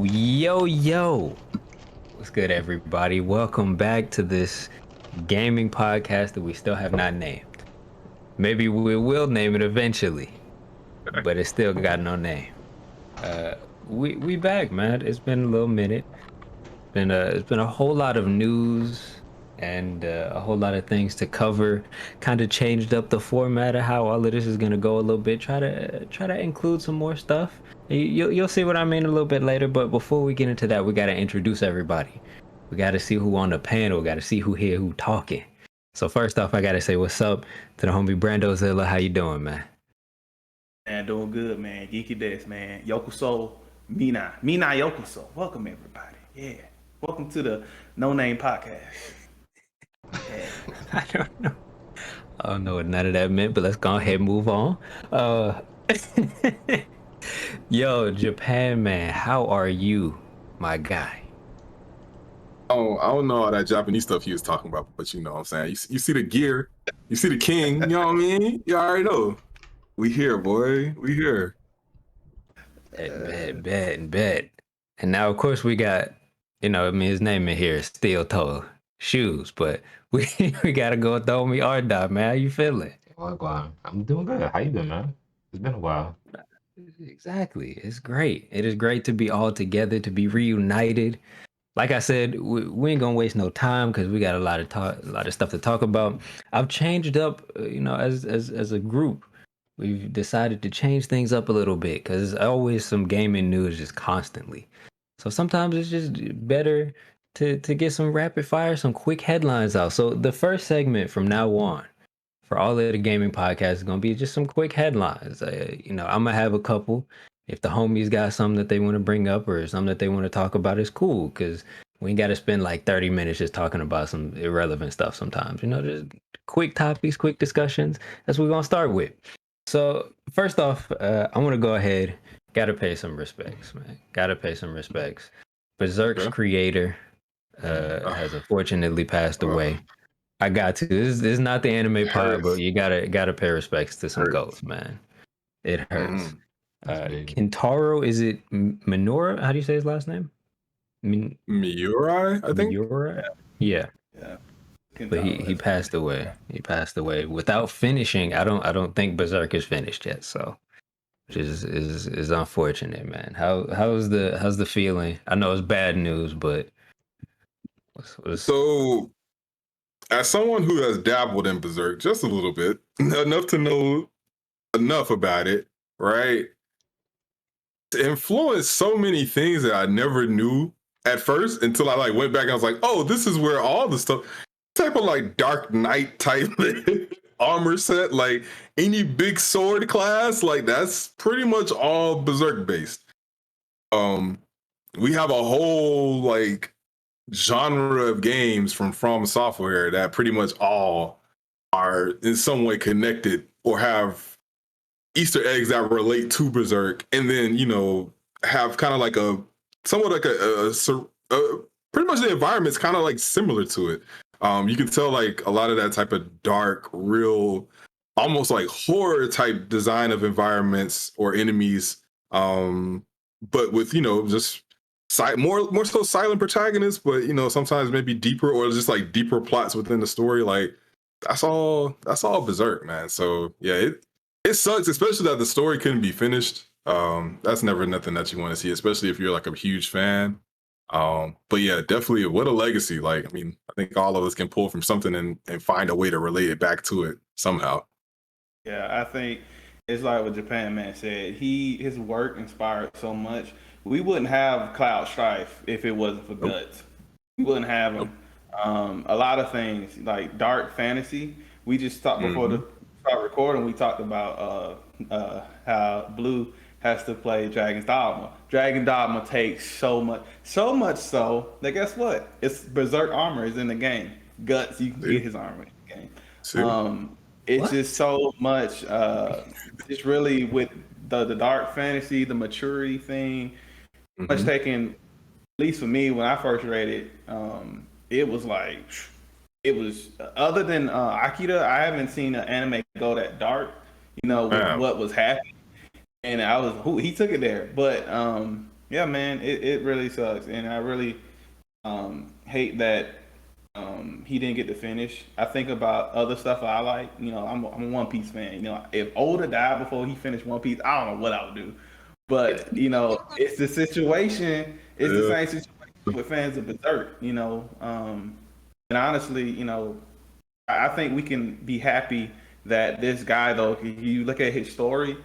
Yo. What's good, everybody? Welcome back to this gaming podcast that we still have not named. Maybe we will name it eventually, but it still got no name. We back, man. It's been a little minute. It's been a whole lot of news and a whole lot of things to cover. Kind of changed up the format of how all of this is gonna go a little bit. Try to include some more stuff. You'll see what I mean a little bit later. But before we get into that, we gotta introduce everybody. We gotta see who on the panel. We gotta see who here, who talking. So first off, I gotta say what's up to the homie Brando Zilla. How you doing, man? Man, doing good, man. Geeky Desk, man. Yokuso, Mina Yokuso. Welcome, everybody. Yeah. Welcome to the No Name Podcast. Yeah. I don't know what none of that meant, but let's go ahead and move on. Yo, Japan man, how are you, my guy? Oh, I don't know all that Japanese stuff he was talking about, but you know what I'm saying. You see the gear, you see the king, you know what I mean? You already know. We here, boy. We here. Bet. And now, of course, we got, his name in here is Steel Toe Shoes, but we gotta go with the homie R-Dot, man. How you feeling? Well, I'm doing good. How you doing, man? It's been a while. Exactly. It's great. It is great to be all together, to be reunited. Like I said, we ain't gonna waste no time because we got a lot of stuff to talk about. I've changed up, as a group. We've decided to change things up a little bit because there's always some gaming news just constantly. So sometimes it's just better to get some rapid fire, some quick headlines out. So the first segment from now on for all of the gaming podcasts is gonna be just some quick headlines. I'm gonna have a couple. If the homies got something that they want to bring up or something that they want to talk about, it's cool because we ain't got to spend like 30 minutes just talking about some irrelevant stuff sometimes. Just quick topics, quick discussions. That's what we're gonna start with. So first off, I want to go ahead. Gotta pay some respects, man. Gotta pay some respects. Berserk's creator has unfortunately passed away. I got to. This is not the anime pod, but you gotta pay respects to some goats, man. It hurts. Kentaro, is it Minoura? How do you say his last name? Miura, I think. Miura? Yeah. But he passed away. He passed away without finishing. I don't think Berserk is finished yet. So, which is unfortunate, man. How's the feeling? I know it's bad news, but so as someone who has dabbled in Berserk just a little bit, enough to know enough about it, right? To influence so many things that I never knew at first until I went back and I was like, oh, this is where all the stuff type of Dark Knight type armor set, like any big sword class, that's pretty much all Berserk based. We have a whole genre of games from Software that pretty much all are in some way connected or have Easter eggs that relate to Berserk, and then have kind of pretty much the environment's kind of similar to it. You can tell a lot of that type of dark, real, almost horror type design of environments or enemies, but with just more so silent protagonists, but sometimes maybe deeper or just deeper plots within the story. That's all Berserk, man. So yeah, it sucks, especially that the story couldn't be finished. That's never nothing that you want to see, especially if you're a huge fan. But yeah, definitely what a legacy. I think all of us can pull from something and find a way to relate it back to it somehow. Yeah, I think it's like what Japan Man said. His work inspired so much. We wouldn't have Cloud Strife if it wasn't for Guts. We wouldn't have him. A lot of things like dark fantasy. We just talked before the start recording. We talked about how Blue has to play Dragon's Dogma. Dragon Dogma takes so much so that guess what? It's Berserk armor is in the game. Guts, you can get his armor in the game. It's just so much. It's really with the dark fantasy, the maturity thing. Much taken, at least for me when I first read it. It was other than Akira. I haven't seen an anime go that dark. With what was happening. And he took it there. But Yeah, man, it really sucks, and I really hate that he didn't get to finish. I think about other stuff I like. You know, I'm a One Piece fan. You know, if Oda died before he finished One Piece, I don't know what I would do. But you know, it's the situation. It's the Yeah. same situation with fans of Berserk. You know, and honestly, you know, I think we can be happy that this guy, though, if you look at his story,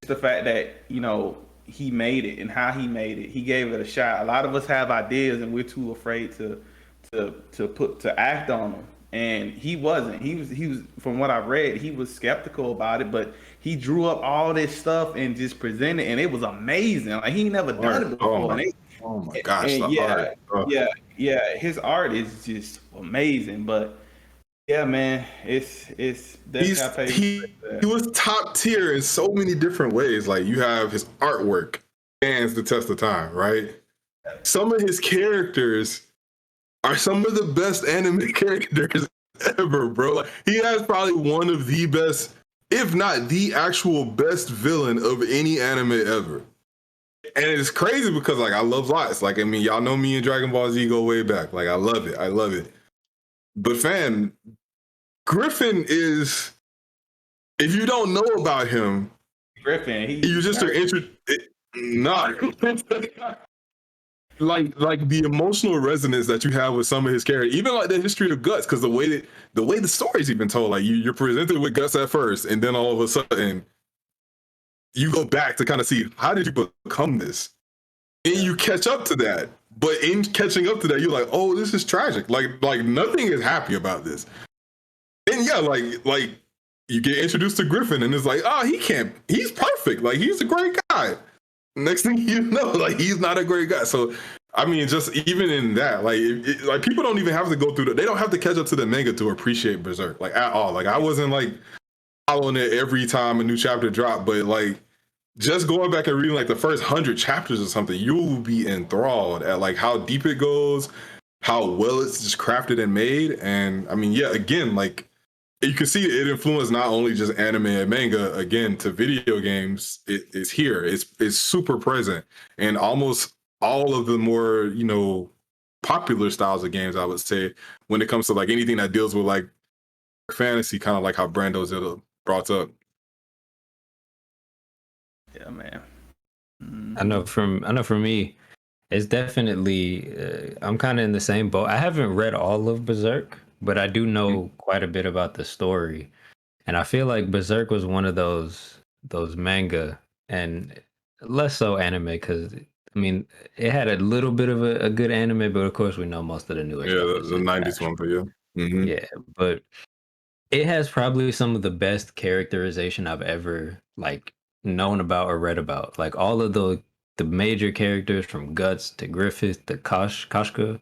it's the fact that you know he made it and how he made it. He gave it a shot. A lot of us have ideas and we're too afraid to act on them. And he wasn't. He was from what I read, he was skeptical about it, but he drew up all this stuff and just presented, and it was amazing. Like he never done it before. Oh my gosh, And the yeah, art. Oh. yeah, his art is just amazing. But yeah, man, it's definitely He's got paid. he was top tier in so many different ways. Like you have his artwork stands the test of time, right? Some of his characters are some of the best anime characters ever, bro. Like he has probably one of the best, if not the actual best villain of any anime ever. And it's crazy because like I love lots. Like I mean, y'all know me and Dragon Ball Z go way back. Like I love it. I love it. But fam, Griffin is, if you don't know about him, Griffin, you just are interested. Not like the emotional resonance that you have with some of his characters, even like the history of Guts, because the way the story's even told, like you're presented with Guts at first, and then all of a sudden you go back to kind of see how did you become this, and you catch up to that. But in catching up to that, you're like, oh, this is tragic. Like nothing is happy about this. And yeah, like you get introduced to Griffin, and it's like, oh, he's perfect. Like he's a great guy. Next thing you know, like he's not a great guy. So I mean, just even in that, like people don't even have to go through they don't have to catch up to the manga to appreciate Berserk, like at all. Like I wasn't like following it every time a new chapter dropped, but like just going back and reading like the first 100 chapters or something, you will be enthralled at like how deep it goes, how well it's just crafted and made. And I mean, yeah, again, like you can see it influenced not only just anime and manga again to video games. It's here. It's super present, and almost all of the more popular styles of games, I would say, when it comes to like anything that deals with like fantasy, kind of like how Brando's brought up. Yeah, man. I know for me, it's definitely I'm kind of in the same boat. I haven't read all of Berserk, but I do know quite a bit about the story. And I feel like Berserk was one of those manga and less so anime because I mean it had a little bit of a good anime, but of course we know most of the newer Yeah, stuff is the 90s trash. one, but yeah. Mm-hmm. Yeah, but it has probably some of the best characterization I've ever like known about or read about. Like all of the major characters from Guts to Griffith to Koshka,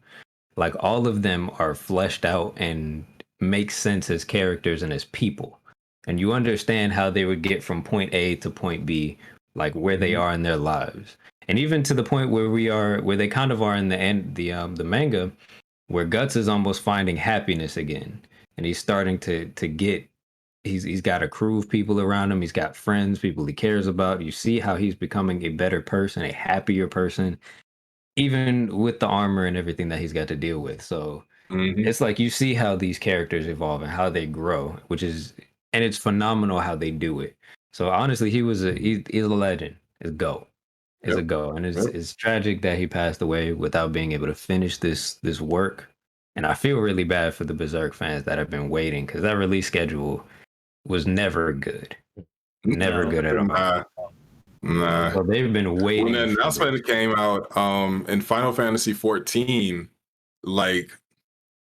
like all of them are fleshed out and make sense as characters and as people. And you understand how they would get from point A to point B, like where they are in their lives. And even to the point where they kind of are in the end, the manga, where Guts is almost finding happiness again. And he's starting to get he's got a crew of people around him, he's got friends, people he cares about. You see how he's becoming a better person, a happier person, even with the armor and everything that he's got to deal with. So Mm-hmm. it's like you see how these characters evolve and how they grow, and it's phenomenal how they do it. So honestly, he's a legend. It's go. It's a Yep. go. And Yep. it's tragic that he passed away without being able to finish this work. And I feel really bad for the Berserk fans that have been waiting because that release schedule was never good. Never No. good at all. Nah. So they've been When the waiting for this. announcement came out in Final Fantasy 14, like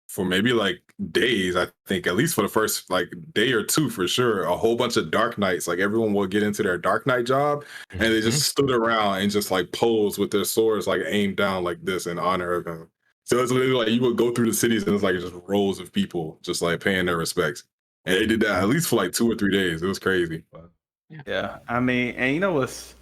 for maybe like days, I think at least for the first like day or two for sure, a whole bunch of Dark Knights, like everyone will get into their Dark Knight job, and they Mhm. just stood around and just like posed with their swords like aimed down like this in honor of him. So it's literally like you would go through the cities and it's like just rows of people just like paying their respects, and they did that at least for like 2 or 3 days. It was crazy. Yeah, I mean, and you know what's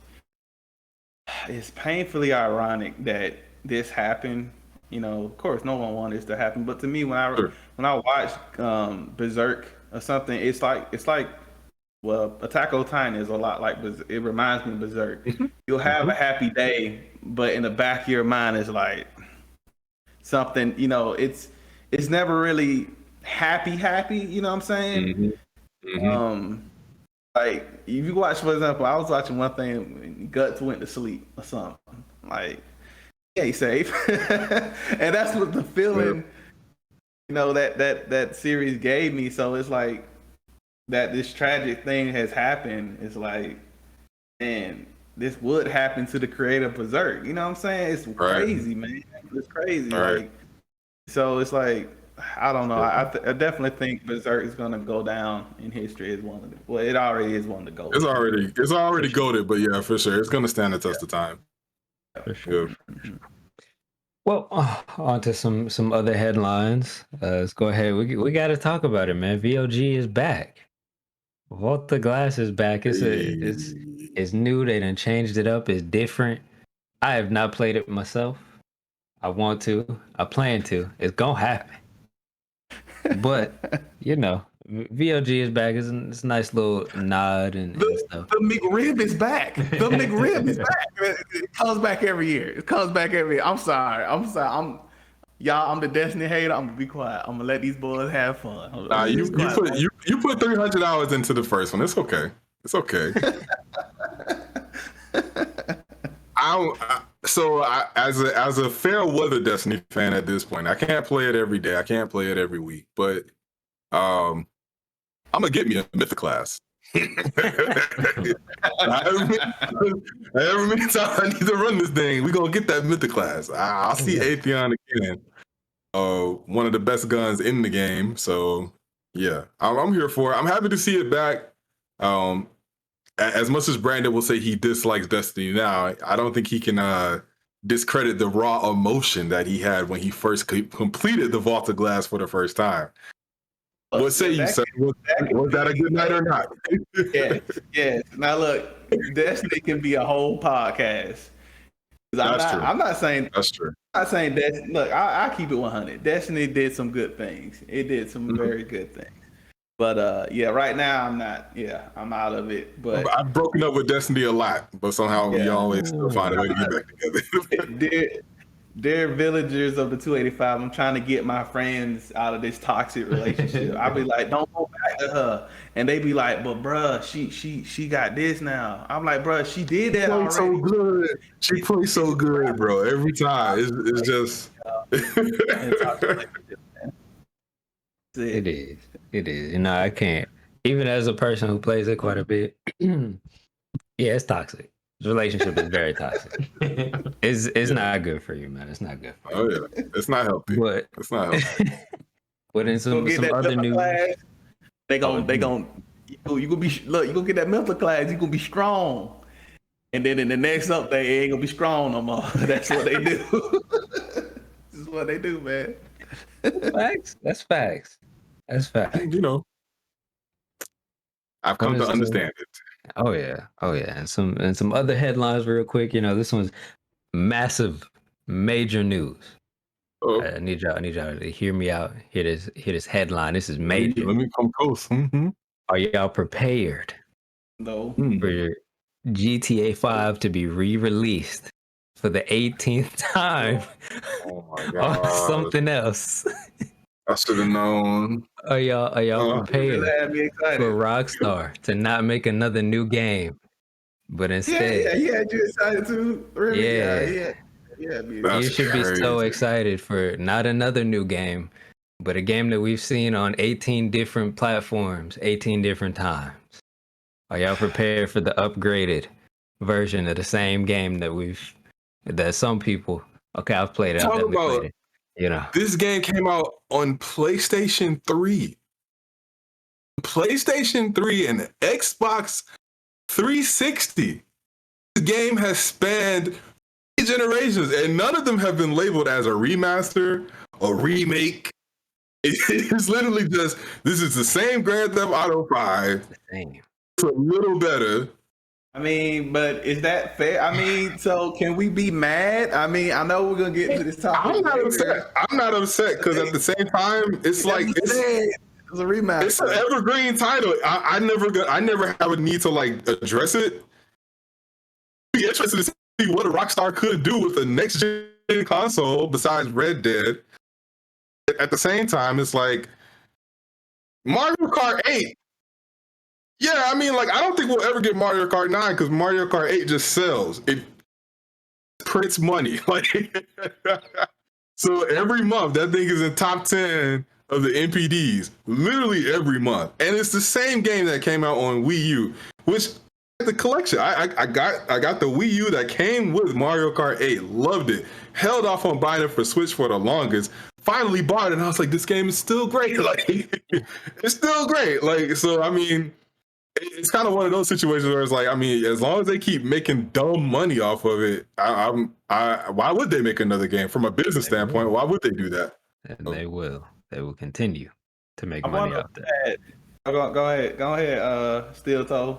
it's painfully ironic that this happened. You know, of course, no one wanted this to happen. But to me, Sure. when I watch Berserk or something, it's like Well, Attack on Titan is a lot like it reminds me of Berserk. You'll have a happy day, but in the back of your mind is like something. It's never really happy. You know what I'm saying? Like if you watch, for example, I was watching one thing when Guts went to sleep or something. Like he ain't safe, and that's what the feeling. That series gave me. So it's like that this tragic thing has happened. It's like, man, this would happen to the creator of Berserk. You know what I'm saying? It's crazy, man. It's crazy. Right. Like, so it's like, I don't know. I definitely think Berserk is gonna go down in history as one of the. Well, it already is one of the goats. It's already goated, but yeah, for sure, it's gonna stand the test of time. For sure. Good. Well, on to some other headlines. Let's go ahead. We got to talk about it, man. VOG is back. Vault the Glass is back. It's new. They done changed it up. It's different. I have not played it myself. I want to. I plan to. It's gonna happen. But VOG is back. It's a nice little nod and stuff. The McRib is back. The McRib is back. It comes back every year. I'm sorry. I'm the Destiny hater. I'm gonna be quiet. I'm gonna let these boys have fun. You put 300 hours into the first one. It's okay. It's okay. As a fair weather Destiny fan at this point, I can't play it every day. I can't play it every week, but I'm gonna get me a Mythic class. Every time I need to run this thing, we're gonna get that Mythic class. I'll see Atheon again. One of the best guns in the game. So yeah, I'm here for it. I'm happy to see it back. As much as Brandon will say he dislikes Destiny now, I don't think he can discredit the raw emotion that he had when he first completed the Vault of Glass for the first time. What say you, sir? Was that a good night or not? Yes. Now look, Destiny can be a whole podcast. True. I'm not saying that's true. I'm not saying Destiny. Look, I keep it 100. Destiny did some good things. It did some very good things. But right now I'm not. Yeah, I'm out of it. But I've broken up with Destiny a lot, but somehow we always still find a way to get back together. Dear villagers of the 285, I'm trying to get my friends out of this toxic relationship. I'll be like, don't go back to her. And they be like, but bruh, she got this now. I'm like, bruh, she did that already. So good. She plays so good, bro. Every time. It's just It is. I can't. Even as a person who plays it quite a bit, yeah, it's toxic. The relationship is very toxic. It's not good for you, man. It's not good for you. Oh yeah, it's not healthy. But it's not healthy. But in some other news, you gonna get that mental class. You gonna be strong, and then in the next update, they ain't gonna be strong no more. That's what they do. This is what they do, man. Facts. That's facts. I've come to understand it. Oh yeah. And some other headlines real quick. This one's massive, major news. Oh. I need y'all to hear me out. Hear this headline. This is major. Let me come close. Mm-hmm. Are y'all prepared? No. For your GTA 5 to be re-released for the 18th time Oh my god. on something else? I should have known. Are y'all prepared for Rockstar to not make another new game, but instead, yeah, you excited too? Really? Yeah. You should be so excited for not another new game, but a game that we've seen on 18 different platforms, 18 different times. Are y'all prepared for the upgraded version of the same game that some people? Okay, I've played it. I've definitely played it. This game came out on PlayStation 3. PlayStation 3 and Xbox 360. The game has spanned generations, and none of them have been labeled as a remaster or remake. It's literally just, this is the same Grand Theft Auto 5. It's a little better. I mean, but is that fair? I mean, so can we be mad? I mean, I know we're gonna get to this topic. I'm not upset because at the same time, it's like It's a remaster. It's an evergreen title. I never have a need to like address it. Be interested to see what a Rockstar could do with the next gen console besides Red Dead. At the same time, it's like Mario Kart 8. Yeah, I mean, like I don't think we'll ever get Mario Kart 9 because Mario Kart 8 just sells. It prints money. Like so every month that thing is in top 10 of the NPDs, literally every month. And it's the same game that came out on Wii U, which the collection. I got the Wii U that came with Mario Kart 8. Loved it. Held off on buying it for Switch for the longest. Finally bought it, and I was like, this game is still great. Like it's still great. Like so, I mean, it's kind of one of those situations where it's like, I mean, as long as they keep making dumb money off of it, why would they make another game from a business standpoint? Why would they do that? And they will continue to make money off that. Go ahead, Steel Toe.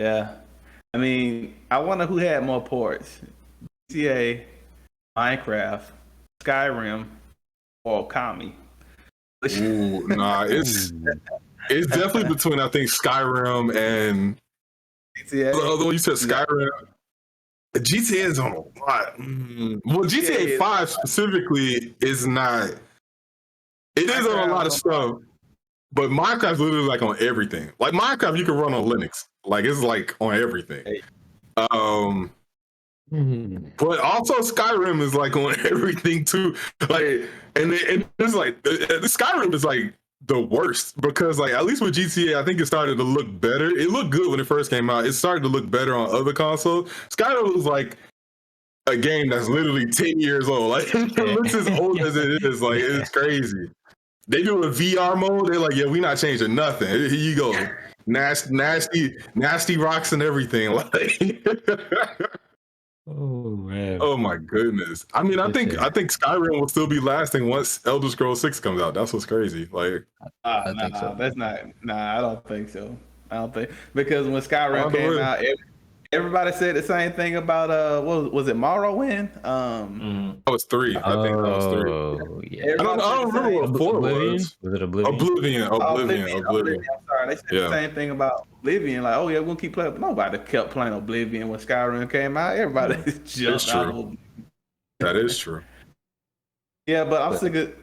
Yeah. I mean, I wonder who had more ports. GTA, Minecraft, Skyrim, or Kami. Ooh, nah, it's definitely between I think Skyrim and GTA. Although you said Skyrim, GTA is on a lot. Well, GTA 5 specifically is not. It is on a lot of stuff, but Minecraft's literally like on everything. Like Minecraft, you can run on Linux. Like it's like on everything. But also Skyrim is like on everything too. Like, and it's like the Skyrim is like the worst because like at least with GTA, I think it started to look better. It looked good when it first came out. It started to look better on other consoles. Skyrim was like a game that's literally 10 years old. Like it looks as old as it is. Like it's crazy. They do a VR mode. They're like, yeah, we not changing nothing. Here you go, nasty rocks and everything. Like, oh man. Oh my goodness. I mean, I think Skyrim will still be lasting once Elder Scrolls 6 comes out. That's what's crazy. Like, I think so. That's not. Nah, I don't think so. I don't think because when Skyrim came out, everybody said the same thing about what was it Morrowind? That was 3. I think that was 3. Oh yeah. I don't remember what 4 was. Was it Oblivion? Oblivion. I'm sorry, they said the same thing about Oblivion. Like, oh yeah, we're gonna keep playing. But nobody kept playing Oblivion when Skyrim came out. Everybody jumped out. That is true. Yeah, but I'm sick of.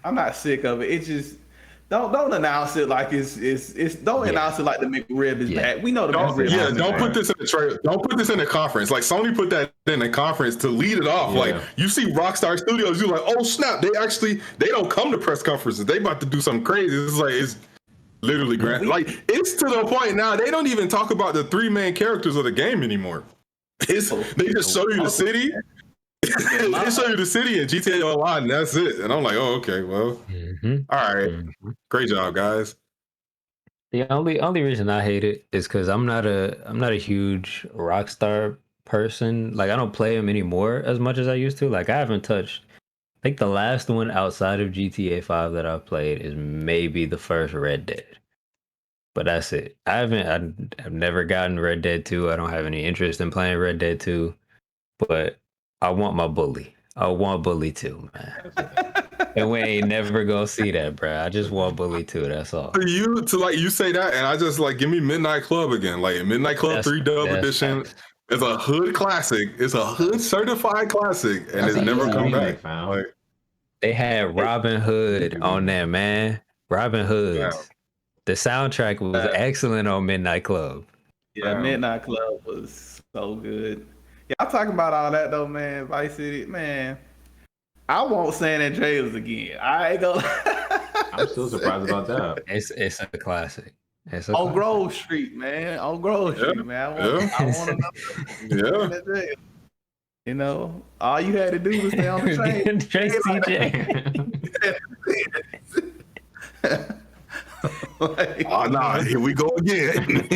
I'm not sick of it. It's just don't announce it like it's don't announce it like the McRib is back. We know the McRib. Yeah, don't put this in the trailer. Don't put this in the conference. Like Sony put that in the conference to lead it off. Yeah. Like you see Rockstar Studios, you're like, oh snap! They don't come to press conferences. They about to do something crazy. It's literally grand. Like it's to the point now they don't even talk about the 3 main characters of the game anymore. They just show you the city. They show you the city in GTA Online, and that's it. And I'm like, oh, okay, well, all right, great job, guys. The only reason I hate it is because I'm not a huge Rockstar person. Like I don't play them anymore as much as I used to. Like I haven't touched. I think the last one outside of GTA 5 that I've played is maybe the first Red Dead. But that's it. I've never gotten Red Dead 2. I don't have any interest in playing Red Dead 2. But I want my bully. I want Bully 2, man. And we ain't never gonna see that, bro. I just want Bully 2. That's all. For you to like you say that, and I just like give me Midnight Club again. Like Midnight Club 3 Dub Edition. It's a hood classic. It's a hood certified classic, and it's never come back. Like, they had Robin Hood on there, man. Robin Hood. Yeah. The soundtrack was excellent on Midnight Club. Yeah, Midnight Club was so good. Yeah, I'm talking about all that though, man. Vice City, man. I want San Andreas again. I ain't gonna. I'm still surprised about that. It's a classic. It's a on Grove Street, man. On Grove Street, man. I want another. Yeah. You know, all you had to do was stay on the train. Trace CJ. Like, oh no! Here we go again.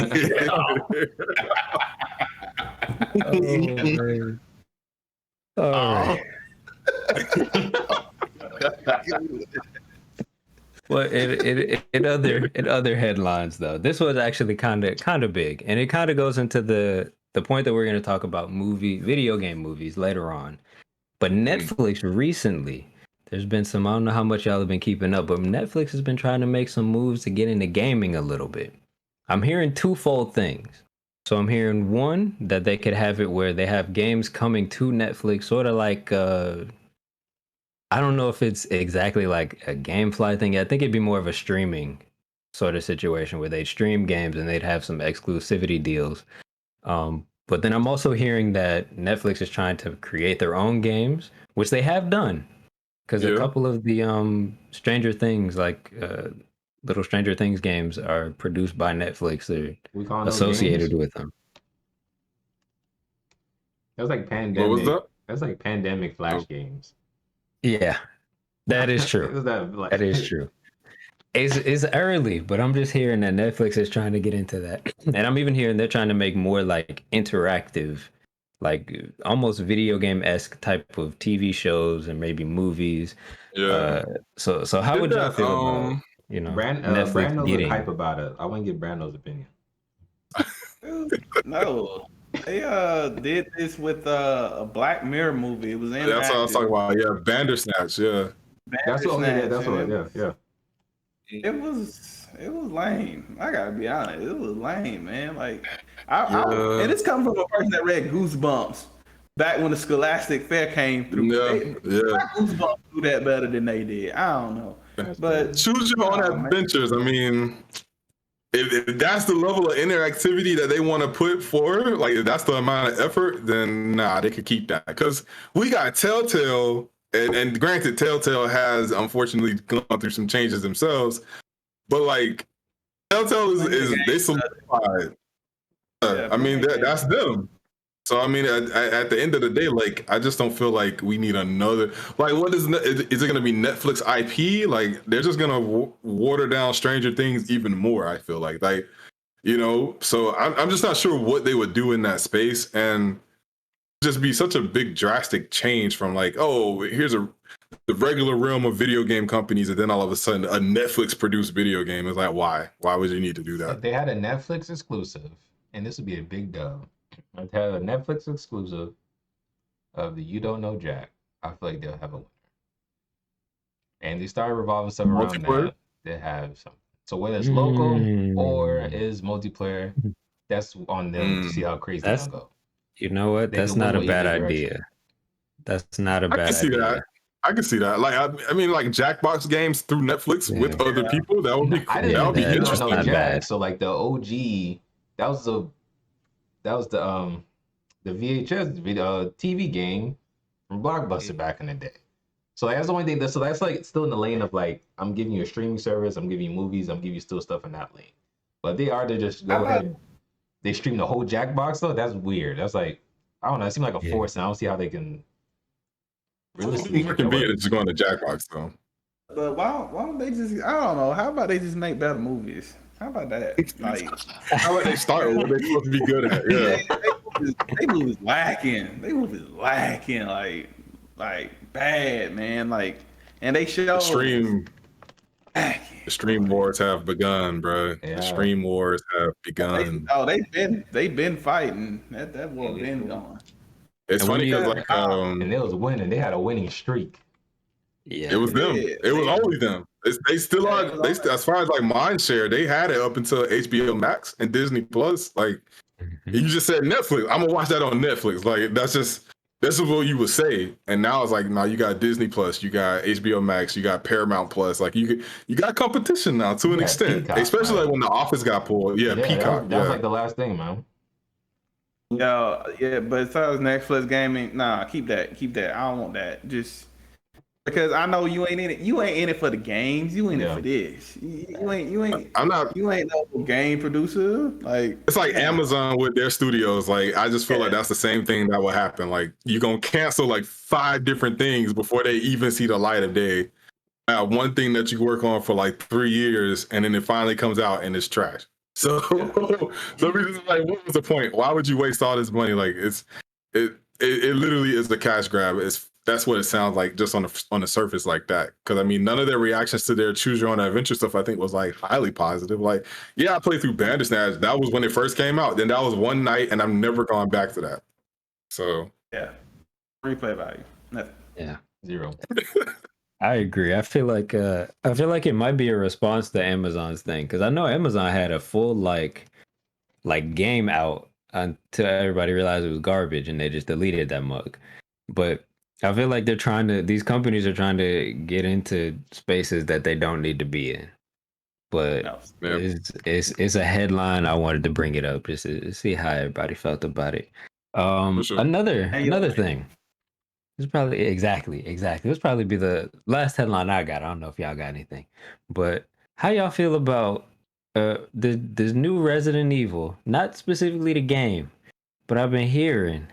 Well, in other headlines though, this was actually kind of big, and it kind of goes into the the point that we're going to talk about video game movies later on. But Netflix recently, there's been some, I don't know how much y'all have been keeping up, but Netflix has been trying to make some moves to get into gaming a little bit. I'm hearing twofold things. So I'm hearing one, that they could have it where they have games coming to Netflix, sort of like, I don't know if it's exactly like a GameFly thing. I think it'd be more of a streaming sort of situation where they'd stream games and they'd have some exclusivity deals. But then I'm also hearing that Netflix is trying to create their own games, which they have done. Because a couple of the Stranger Things, like little Stranger Things games, are produced by Netflix. They're associated with them. That was like pandemic. What was that? That's like pandemic Flash games. Yeah, that is true. That is true. It's early, but I'm just hearing that Netflix is trying to get into that. And I'm even hearing they're trying to make more like interactive, like almost video game-esque type of TV shows and maybe movies. Yeah. So how would y'all feel about, Netflix Brandon's getting hype about it? I want to get Brandon's opinion. No. They did this with a Black Mirror movie. It was in. That's what I was talking about. Yeah, Bandersnatch. Yeah. That's what. Yeah. It was lame. I gotta be honest. It was lame, man. Like, and it's coming from a person that read Goosebumps back when the Scholastic Fair came through. Goosebumps do that better than they did. I don't know, but choose your own adventures. I mean, if that's the level of interactivity that they want to put forward, like if that's the amount of effort, then nah, they could keep that. Because we got Telltale. And granted, Telltale has unfortunately gone through some changes themselves, but like Telltale is they solidified. I mean that's them. So I mean, at the end of the day, like I just don't feel like we need another. Like, what is it going to be Netflix IP? Like they're just going to water down Stranger Things even more. I feel like So I'm just not sure what they would do in that space and. Just be such a big drastic change from like, oh, here's the regular realm of video game companies, and then all of a sudden a Netflix produced video game. Is like, why would you need to do that? If they had a Netflix exclusive, and this would be a big dub. If they had a Netflix exclusive of the You Don't Know Jack, I feel like they'll have a winner. And they started revolving stuff around that. They have something. So whether it's local or is multiplayer, that's on them to see how crazy they'll go. You know what? That's not a bad idea. That's not a bad idea. I can see that. Like, I mean, like Jackbox games through Netflix with other people. That would be cool. That would be interesting. Not bad. So, like the OG, that was the VHS TV game from Blockbuster back in the day. So like, that's the only thing. So that's like still in the lane of like I'm giving you a streaming service. I'm giving you movies. I'm giving you still stuff in that lane. But they are to just go ahead. They stream the whole Jackbox though. That's weird. That's like I don't know. It seems like a force, and I don't see how they can. Realistically, convenient just going to Jackbox though. But why don't they just? I don't know. How about they just make better movies? How about that? Like, how about they start with what they're supposed to be good at? Yeah, they movies lacking. They movies lacking. Like bad, man. Like, and they show The stream wars have begun, bro. Yeah. The stream wars have begun. They've been fighting. That war been going. It's funny because like and they was winning. They had a winning streak. Yeah, it was them. It was always them. They still are. They as far as like mind share, they had it up until HBO Max and Disney Plus. Like you just said Netflix. I'm gonna watch that on Netflix. Like this is what you would say. And now it's like, now you got Disney Plus, you got HBO Max, you got Paramount Plus. Like you got competition now to an extent, Peacock, especially like when The Office got pulled. Yeah, Peacock. That was like the last thing, man. Yeah, but as far as Netflix gaming, nah, keep that. I don't want that. Just because I know you ain't in it. You ain't in it for the games. You in it for this. You ain't. I'm not. You ain't no game producer. Like it's like Amazon with their studios. Like I just feel like that's the same thing that will happen. Like you gonna cancel like 5 different things before they even see the light of day. One thing that you work on for like 3 years, and then it finally comes out and it's trash. So we just like, what was the point? Why would you waste all this money? Like it literally is a cash grab. That's what it sounds like just on the surface like that. Because I mean, none of their reactions to their choose your own adventure stuff I think was like highly positive. Like, yeah, I played through Bandersnatch. That was when it first came out. Then that was one night, and I've never gone back to that. So yeah, replay value, nothing. Yeah, 0. I agree. I feel like it might be a response to Amazon's thing, because I know Amazon had a full like game out until everybody realized it was garbage and they just deleted that mug. But I feel like these companies are trying to get into spaces that they don't need to be in. But No. it's a headline. I wanted to bring it up just to see how everybody felt about it. For sure. Another thing. It's probably exactly. This probably be the last headline I got. I don't know if y'all got anything, but how y'all feel about this new Resident Evil? Not specifically the game, but I've been hearing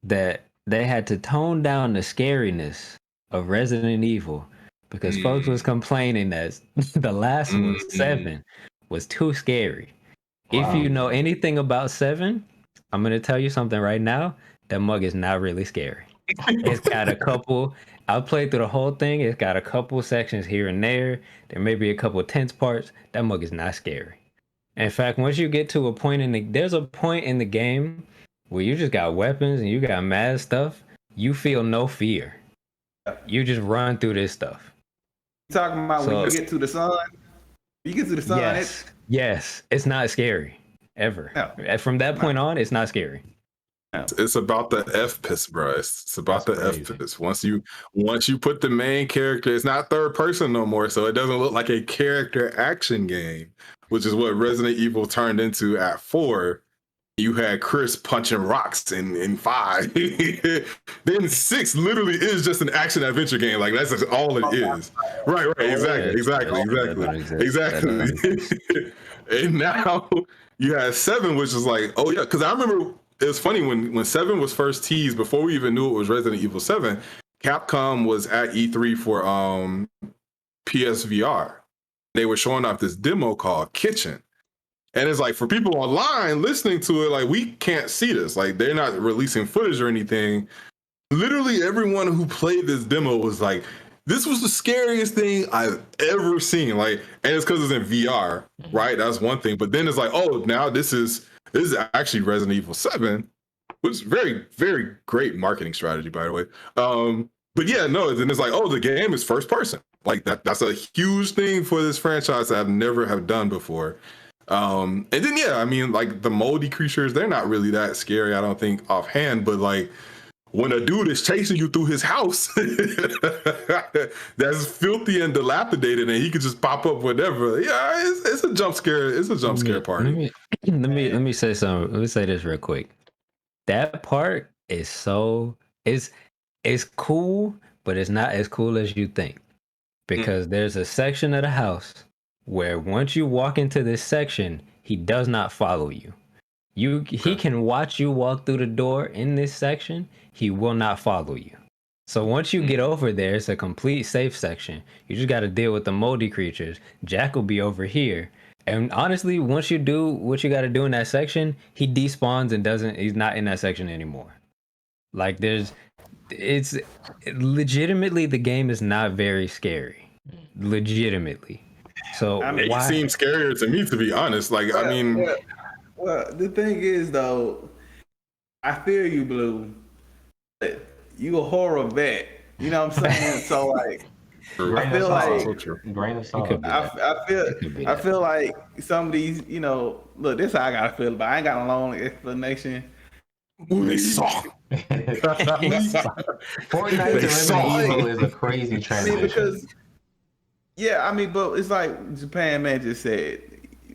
that they had to tone down the scariness of Resident Evil because folks was complaining that the last one, 7, was too scary. If you know anything about 7, I'm gonna tell you something right now. That mug is not really scary. It's got a couple. I played through the whole thing. It's got a couple sections here and there. There may be a couple tense parts. That mug is not scary. In fact, once you get to a point there's a point in the game where you just got weapons and you got mad stuff. You feel no fear. You just run through this stuff. You talking about when you get to the sun? You get to the sun. Yes, it's not scary ever. No. From that point on, it's not scary. It's about the F-piss, bro. It's about the F-piss. Once you put the main character, it's not third person no more, so it doesn't look like a character action game, which is what Resident Evil turned into at 4. You had Chris punching rocks in 5. Then 6 literally is just an action adventure game. Like that's just all it is. Right. Exactly. And now you have 7, which is like, oh yeah, because I remember it was funny when 7 was first teased, before we even knew it was Resident Evil 7, Capcom was at E3 for PSVR. They were showing off this demo called Kitchen. And it's like, for people online listening to it, like, we can't see this. Like, they're not releasing footage or anything. Literally everyone who played this demo was like, this was the scariest thing I've ever seen. Like, and it's because it's in VR, right? That's one thing. But then it's like, oh, now this is actually Resident Evil 7, which is very, very great marketing strategy, by the way. But yeah, no, then it's like, oh, the game is first person. Like that's a huge thing for this franchise that I've never have done before. And then yeah, I mean, like the moldy creatures, they're not really that scary, I don't think, offhand, but like when a dude is chasing you through his house that's filthy and dilapidated and he could just pop up whatever, yeah, it's a jump scare. It's a jump scare party. Let me say something. Let me say this real quick. That part is it's cool, but it's not as cool as you think, because there's a section of the house where once you walk into this section, he does not follow you. He can watch you walk through the door in this section. He will not follow you. So once you get over there, it's a complete safe section. You just got to deal with the moldy creatures. Jack will be over here. And honestly, once you do what you got to do in that section, he despawns and he's not in that section anymore. Like it's legitimately, the game is not very scary. Legitimately. So I mean, it seems scarier to me, to be honest. Like, well, I mean, well, the thing is though, I feel you, Blue. You a horror vet, you know what I'm saying? So like, I feel like grain of salt. I feel like some of these, you know, look, this is how I gotta feel about it. I ain't got a long explanation. They saw. Fortnite to Resident Evil is a crazy transition. I mean, but it's like Japan Man just said,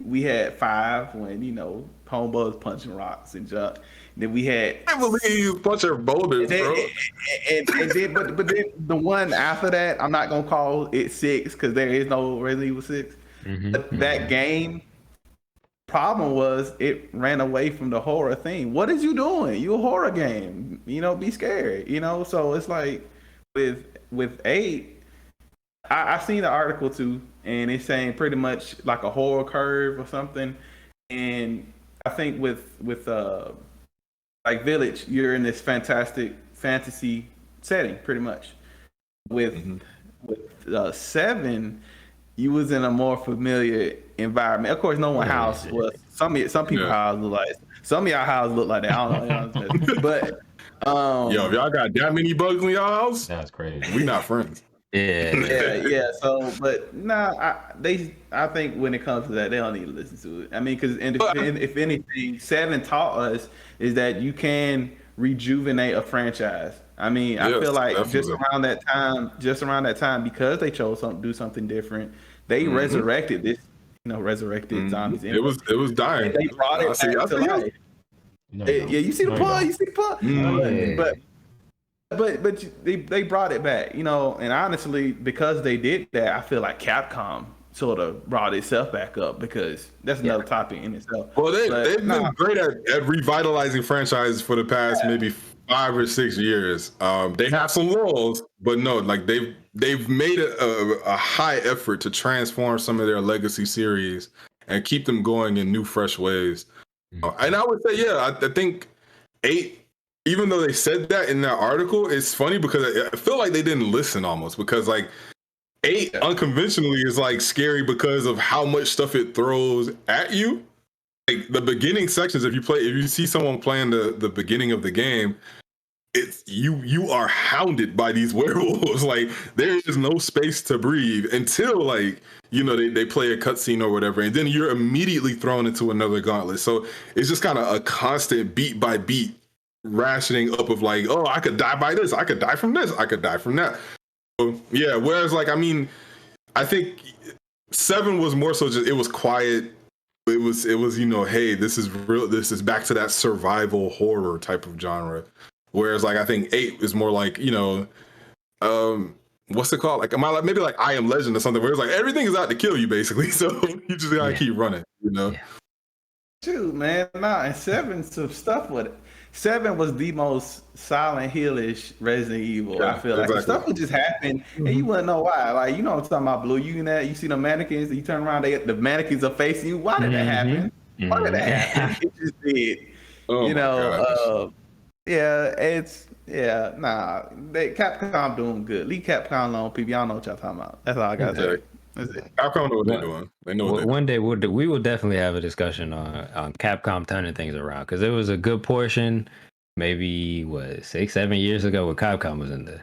we had 5 when, you know, homeboys punching rocks and junk. Then we had, I believe, bunch of boulders, bro. And then, but then the one after that, I'm not gonna call it 6 because there is no Resident Evil 6. But that game, problem was it ran away from the horror theme. What is you doing? You a horror game, you know? Be scared, you know. So it's like with 8. I've seen the article too, and it's saying pretty much like a horror curve or something. And I think with like Village, you're in this fantastic fantasy setting, pretty much. With 7, you was in a more familiar environment. Of course, no one house was. Some people house look like. Some of y'all houses look like that. I don't know. But yo, if y'all got that many bugs in y'all house, that's crazy. We not friends. Yeah. So, but I think when it comes to that, they don't need to listen to it. I mean, because if anything, 7 taught us is that you can rejuvenate a franchise. I mean, I feel like definitely. just around that time, because they chose to do something different, they resurrected this, zombies. It was dying. They brought it back to life. You see the pun. You see the pun. But they brought it back, and honestly, because they did that, I feel like Capcom sort of brought itself back up, because that's another topic in itself. Well, they've been great at revitalizing franchises for the past maybe 5 or 6 years. They have some laws, but no, like they've made a high effort to transform some of their legacy series and keep them going in new, fresh ways. And I would say, I think 8. Even though they said that in that article, it's funny because I feel like they didn't listen almost, because like 8 unconventionally is like scary because of how much stuff it throws at you. Like the beginning sections, if you see someone playing the beginning of the game, it's you are hounded by these werewolves. Like there is no space to breathe until like they play a cutscene or whatever, and then you're immediately thrown into another gauntlet. So it's just kind of a constant beat by beat rationing up of like, oh, I could die by this, I could die from this, I could die from that. So, whereas like, I mean, I think 7 was more so just, it was quiet. It was hey, this is real, this is back to that survival horror type of genre. Whereas like I think 8 is more like, what's it called? Like maybe like I Am Legend or something, where it's like everything is out to kill you basically. So you just gotta keep running, Dude, man, and 7 some stuff with it. 7 was the most Silent Hill-ish Resident Evil. I feel like stuff would just happen, and you wouldn't know why. Like what I'm talking about, Blue. You see the mannequins, and you turn around, the mannequins are facing you. Why did that happen? Why did that happen? It just did. Capcom doing good. Leave Capcom alone, people. Y'all know what y'all talking about. That's all I gotta say. That's it. Capcom know what they're doing. They know what they're doing. One day we will definitely have a discussion on Capcom turning things around, because there was a good portion, maybe 6-7 years ago, where Capcom was in the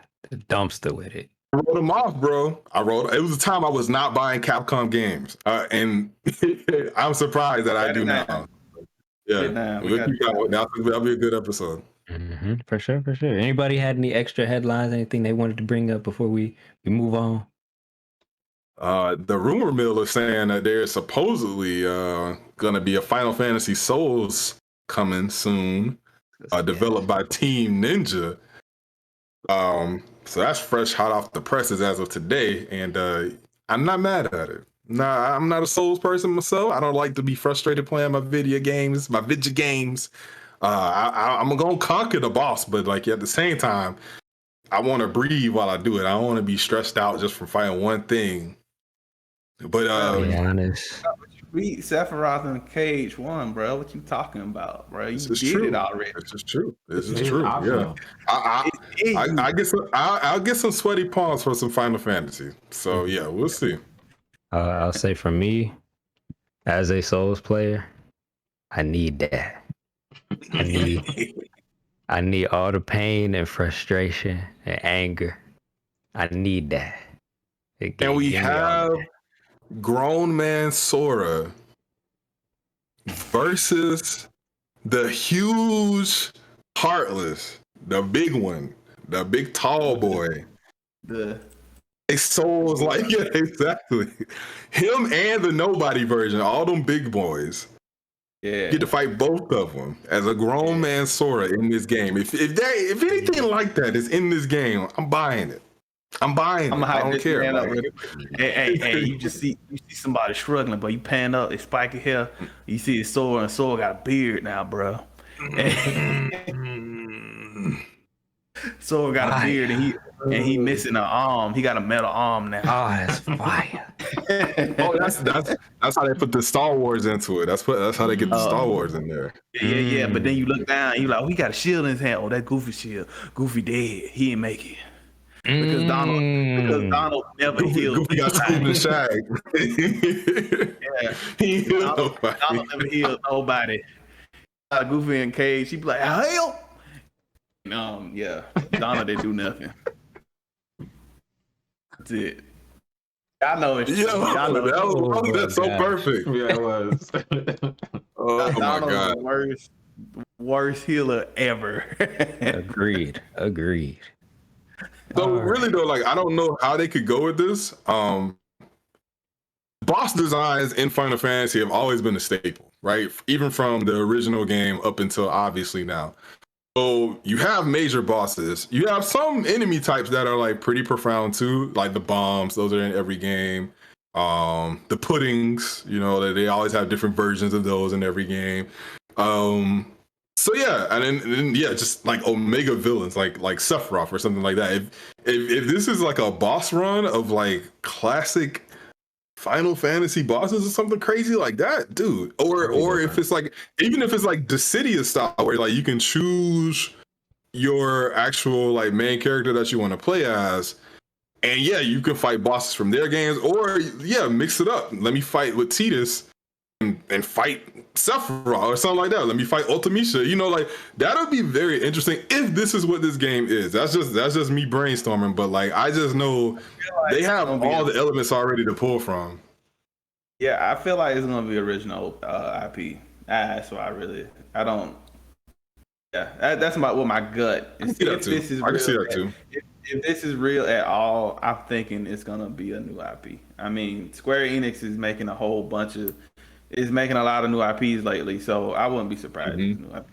dumpster with it. I wrote them off, bro. It was a time I was not buying Capcom games, and I'm surprised that I do now. That'll be a good episode. For sure. Anybody had any extra headlines, anything they wanted to bring up before we move on? The rumor mill is saying that there's supposedly gonna be a Final Fantasy Souls coming soon, developed by Team Ninja. So that's fresh, hot off the presses as of today, and I'm not mad at it. Nah, I'm not a Souls person myself. I don't like to be frustrated playing my video games. I'm gonna conquer the boss, but like at the same time, I want to breathe while I do it. I don't want to be stressed out just from fighting one thing. But be honest, beat Sephiroth in Cage 1, bro. What you talking about, bro? You did it already. This is true. Yeah, I'll get some sweaty palms for some Final Fantasy. So yeah, we'll see. I'll say for me, as a Souls player, I need that. I need all the pain and frustration and anger. I need that. And we have grown man Sora versus the huge Heartless, the big one, the big tall boy. Souls like, yeah, exactly. Him and the nobody version, all them big boys. Yeah, get to fight both of them as a grown man Sora in this game. If anything like that is in this game, I'm buying it. I don't care. Hey, you see somebody struggling, but you pan up, they spike your hair. You see his Sora, and Sora got a beard now, bro. Sora got a beard, and he missing an arm. He got a metal arm now. Oh, that's fire. Oh, that's how they put the Star Wars into it. That's how they get the Star Wars in there. Yeah. But then you look down, you like, oh, he got a shield in his hand. Oh, that Goofy shield. Goofy dead. He didn't make it because Donald never healed. Goofy got screwed and shagged. Yeah, He healed nobody. Donald never healed nobody. Goofy in cage, she be like, hell. Yeah, Donald didn't do nothing. That's it. I know it's that's so perfect. Yeah, it was. Oh my Donald's god. the worst healer ever. Agreed. So really though, like I don't know how they could go with this. Boss designs in Final Fantasy have always been a staple, right? Even from the original game up until obviously now. So you have major bosses. You have some enemy types that are like pretty profound too, like the bombs. Those are in every game. The puddings, that they always have different versions of those in every game. So yeah, and then just like Omega villains, like Sephiroth or something like that. If this is like a boss run of like classic Final Fantasy bosses or something crazy like that, dude. Or if it's like, even if it's like Dissidia style, where like you can choose your actual like main character that you want to play as, and yeah, you can fight bosses from their games, or yeah, mix it up. Let me fight with Tidus and fight Sephiroth or something like that. Let me fight Ultimisha. Like that would be very interesting if this is what this game is. That's just me brainstorming, but like I just know they have all the elements already to pull from. Yeah, I feel like it's gonna be original IP. That's why I don't. Yeah, that's what my gut. I can see that too. If this is real at all, I'm thinking it's gonna be a new IP. I mean, Square Enix is making a lot of new IPs lately, so I wouldn't be surprised if it's a new IP.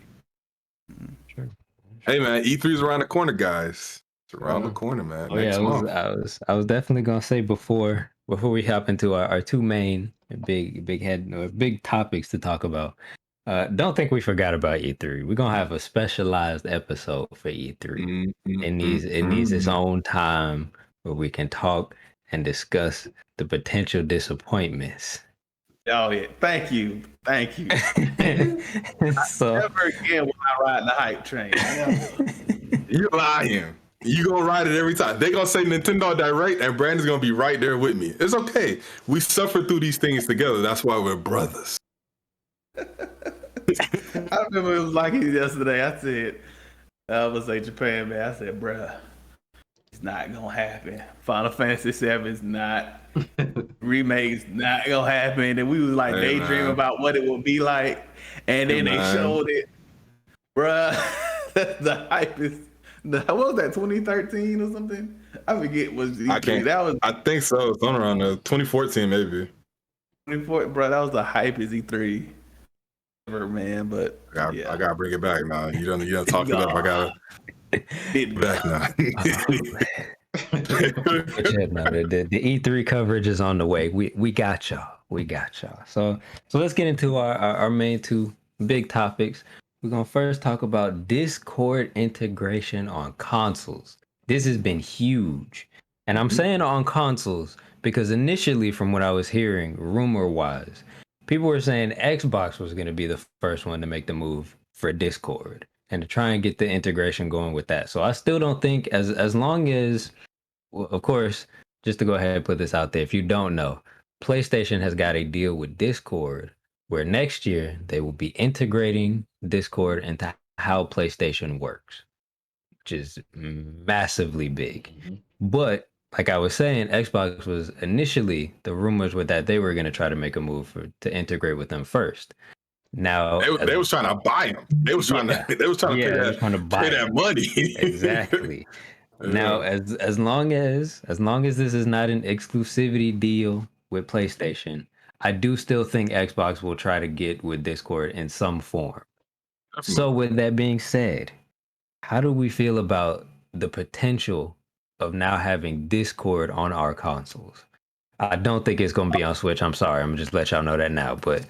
Sure. Hey man, E3's around the corner, guys. It's around the corner, man. Oh yeah, I was definitely gonna say before we hop into our two main big topics to talk about. Don't think we forgot about E3. We're gonna have a specialized episode for E3. It needs its own time where we can talk and discuss the potential disappointments. Oh yeah, thank you. So Never again will I ride the hype train. You're lying. You gonna ride it every time. They gonna say Nintendo Direct, and Brandon's gonna be right there with me. It's okay. We suffer through these things together. That's why we're brothers. I remember it was like yesterday. I was like Japan, man. I said, bruh, it's not gonna happen. Final Fantasy VII is not. Remakes not gonna happen. And we was like daydream about what it would be like, and then they showed it, bruh. The hype is. What was that? 2013 or something? I forget. I think so. It's on around 2014 maybe. 24, bro. That was the hype is E3 ever, man. But I gotta bring it back now. You don't talk it up. I gotta get back now. The E3 coverage is on the way. We got y'all. So let's get into our main two big topics. We're gonna first talk about Discord integration on consoles. This has been huge, and I'm saying on consoles because initially, from what I was hearing, rumor-wise, people were saying Xbox was gonna be the first one to make the move for Discord and to try and get the integration going with that. So I still don't think as long as, well, of course, just to go ahead and put this out there, if you don't know, PlayStation has got a deal with Discord where next year they will be integrating Discord into how PlayStation works, which is massively big. But like I was saying, Xbox was initially, the rumors were that they were going to try to make a move to integrate with them first. Now they was trying to buy them. They was trying to pay that money. Exactly. Now, as long as this is not an exclusivity deal with PlayStation, I do still think Xbox will try to get with Discord in some form. So with that being said, how do we feel about the potential of now having Discord on our consoles? I don't think it's going to be on Switch. I'm sorry. I'm going to just let y'all know that now. But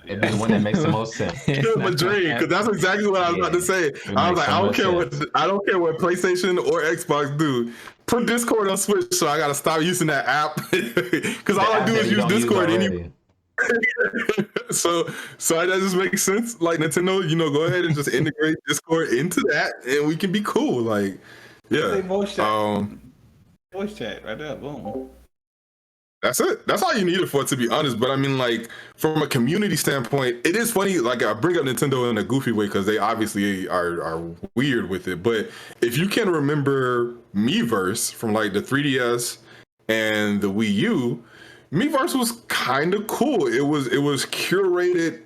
it'd be the one that makes the most sense. My dream, because that's exactly what I was about to say. I was like, I don't care what PlayStation or Xbox do. per Discord on Switch, so I gotta stop using that app because all I do is use Discord anyway. So that just makes sense. Like Nintendo, go ahead and just integrate Discord into that, and we can be cool. Like, yeah. Voice chat right there, boom. That's it. That's all you need it for, to be honest. But I mean, like, from a community standpoint, it is funny. Like, I bring up Nintendo in a goofy way because they obviously are weird with it. But if you can remember Miiverse from like the 3DS and the Wii U, Miiverse was kind of cool. It was curated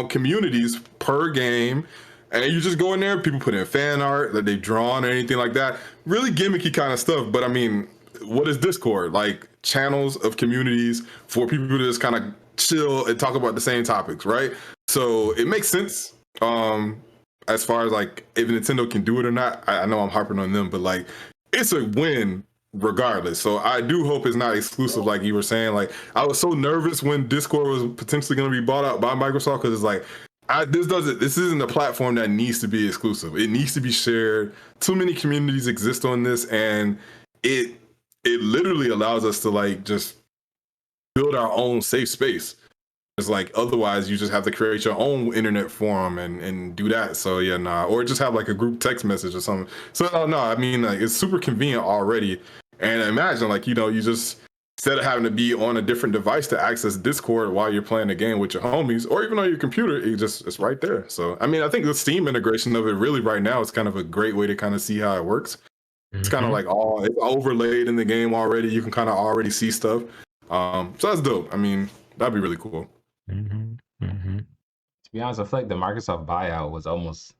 communities per game, and you just go in there. People put in fan art that they've drawn or anything like that. Really gimmicky kind of stuff. But I mean, what is Discord? Like, channels of communities for people to just kind of chill and talk about the same topics, right? So it makes sense. As far as like if Nintendo can do it or not, I know I'm harping on them, but like it's a win regardless. So I do hope it's not exclusive, like you were saying. Like, I was so nervous when Discord was potentially going to be bought out by Microsoft because it's like, this isn't a platform that needs to be exclusive. It needs to be shared. Too many communities exist on this, and it literally allows us to like just build our own safe space. It's like, otherwise you just have to create your own internet forum and do that. So yeah, or just have like a group text message or something. So no, I mean, like, it's super convenient already. And imagine, like, you just, instead of having to be on a different device to access Discord while you're playing the game with your homies, or even on your computer, it's right there. So I mean, I think the Steam integration of it really right now is kind of a great way to kind of see how it works. It's kind of like it's overlaid in the game already. You can kind of already see stuff. So that's dope. I mean, that'd be really cool. To be honest, I feel like the Microsoft buyout was almost,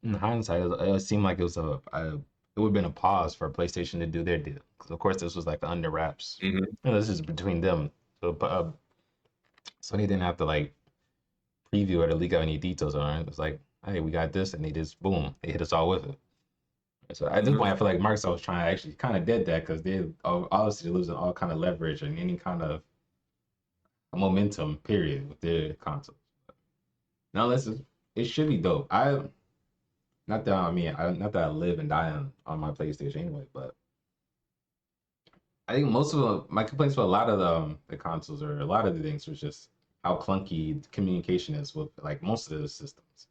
in hindsight, it seemed like it was it would have been a pause for PlayStation to do their deal. Because of course this was like the under wraps. This is between them. So Sony didn't have to like preview or to leak out any details on it. It was like, hey, we got this, and they just boom, they hit us all with it. So at this point, I feel like Microsoft was trying to actually kind of dead that because they obviously losing all kind of leverage and any kind of momentum period with their consoles. Now it should be dope. Not that I live and die on my PlayStation anyway, but I think most of my complaints with a lot of the consoles or a lot of the things was just how clunky communication is with like most of the systems,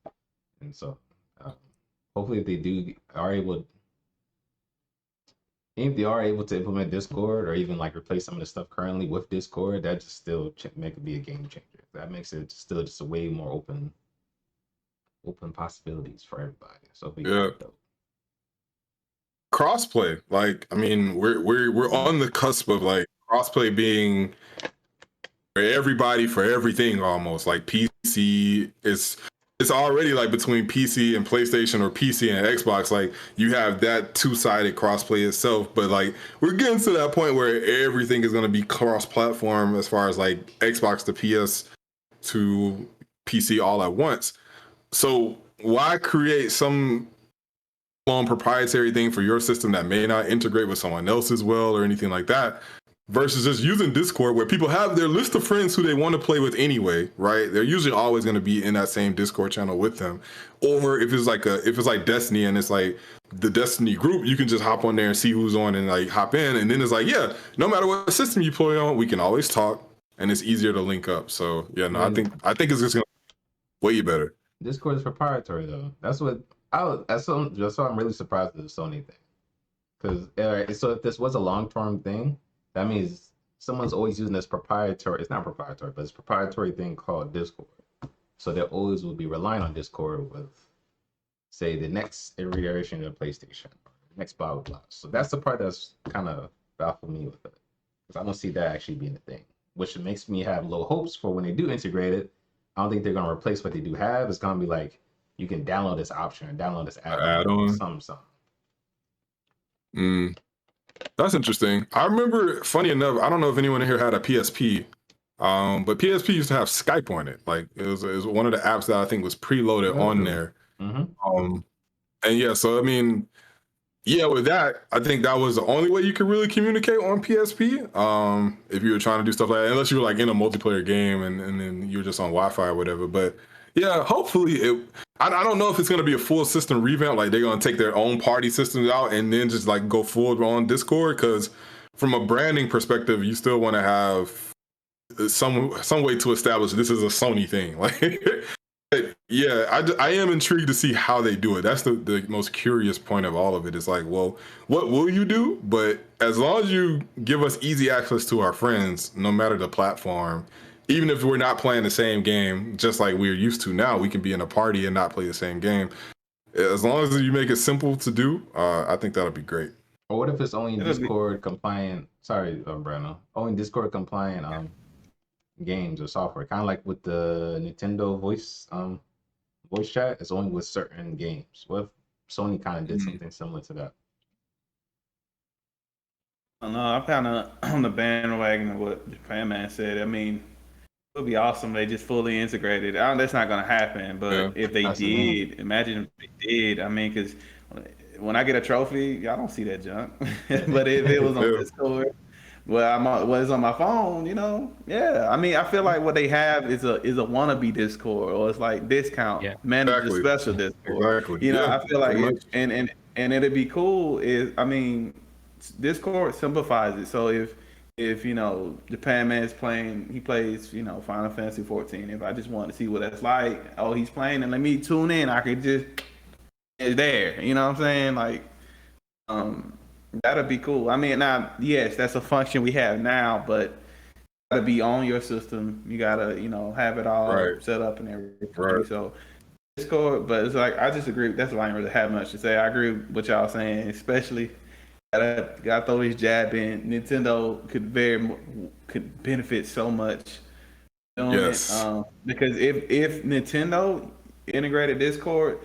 and so. Hopefully, if they are able to implement Discord or even like replace some of the stuff currently with Discord, that just still make it be a game changer. That makes it still just a way more open possibilities for everybody. So dope. Crossplay, like, I mean, we're on the cusp of like crossplay being for everybody for everything almost. Like PC is. It's already like between PC and PlayStation or PC and Xbox, like you have that two-sided crossplay itself, but like we're getting to that point where everything is going to be cross-platform as far as like Xbox to PS to PC all at once. So why create some proprietary thing for your system that may not integrate with someone else's well or anything like that, versus just using Discord where people have their list of friends who they want to play with anyway, right? They're usually always going to be in that same Discord channel with them. Or if it's like Destiny and it's like the Destiny group, you can just hop on there and see who's on and like hop in. And then it's like, yeah, no matter what system you play on, we can always talk and it's easier to link up. So yeah, no, I think it's just going to be way better. Discord is proprietary though. That's what I'm really surprised at the Sony thing. Because so if this was a long-term thing, that means someone's always using this proprietary, it's not proprietary, but it's proprietary thing called Discord. So they always will be relying on Discord with, say, the next iteration of PlayStation, next blah, blah, blah. So that's the part that's kind of baffled me with it. Because I don't see that actually being a thing, which makes me have low hopes for when they do integrate it. I don't think they're going to replace what they do have. It's going to be like, you can download this option and download this add-on. Something. That's interesting. I remember, funny enough, I don't know if anyone here had a PSP, but PSP used to have Skype on it. Like it was one of the apps that I think was preloaded on there. And yeah, so I mean, yeah, with that, I think that was the only way you could really communicate on PSP. If you were trying to do stuff like that, unless you were like in a multiplayer game and then you were just on Wi-Fi or whatever. But yeah, hopefully I don't know if it's going to be a full system revamp. Like they're going to take their own party systems out and then just like go full on Discord. Because from a branding perspective, you still want to have some way to establish this is a Sony thing. Like, yeah, I am intrigued to see how they do it. That's the most curious point of all of it. It's like, well, what will you do? But as long as you give us easy access to our friends, no matter the platform, even if we're not playing the same game, just like we're used to now, we can be in a party and not play the same game. As long as you make it simple to do, I think that'll be great. Or what if it's only Discord compliant? Sorry, Brano. Only Discord compliant games or software, kind of like with the Nintendo voice chat. It's only with certain games. What if Sony kind of did something similar to that? I don't know. I'm kind of on the bandwagon of what Japan Man said. I mean, it would be awesome. They just fully integrated. That's not going to happen. But if they did, imagine if they did. I mean, because when I get a trophy, y'all don't see that junk. But if it was on Discord, well, it's on my phone, you know. Yeah, I mean, I feel like what they have is a wannabe Discord, or it's like discount, manager special Discord. Exactly. You know, I feel like and it'd be cool. I mean, Discord simplifies it. So if you know Japan Man's playing, he plays, you know, Final Fantasy 14. If I just want to see what that's like, oh, he's playing, and let me tune in. I could just it's there. You know what I'm saying? Like, that'd be cool. I mean, now, yes, that's a function we have now, but gotta be on your system. You gotta, you know, have it all set up and everything. Right. So Discord, but it's like I just agree. That's why I didn't really have much to say. I agree with what y'all saying, especially gotta throw this jab in. Nintendo could benefit so much. Yes. Because if Nintendo integrated Discord,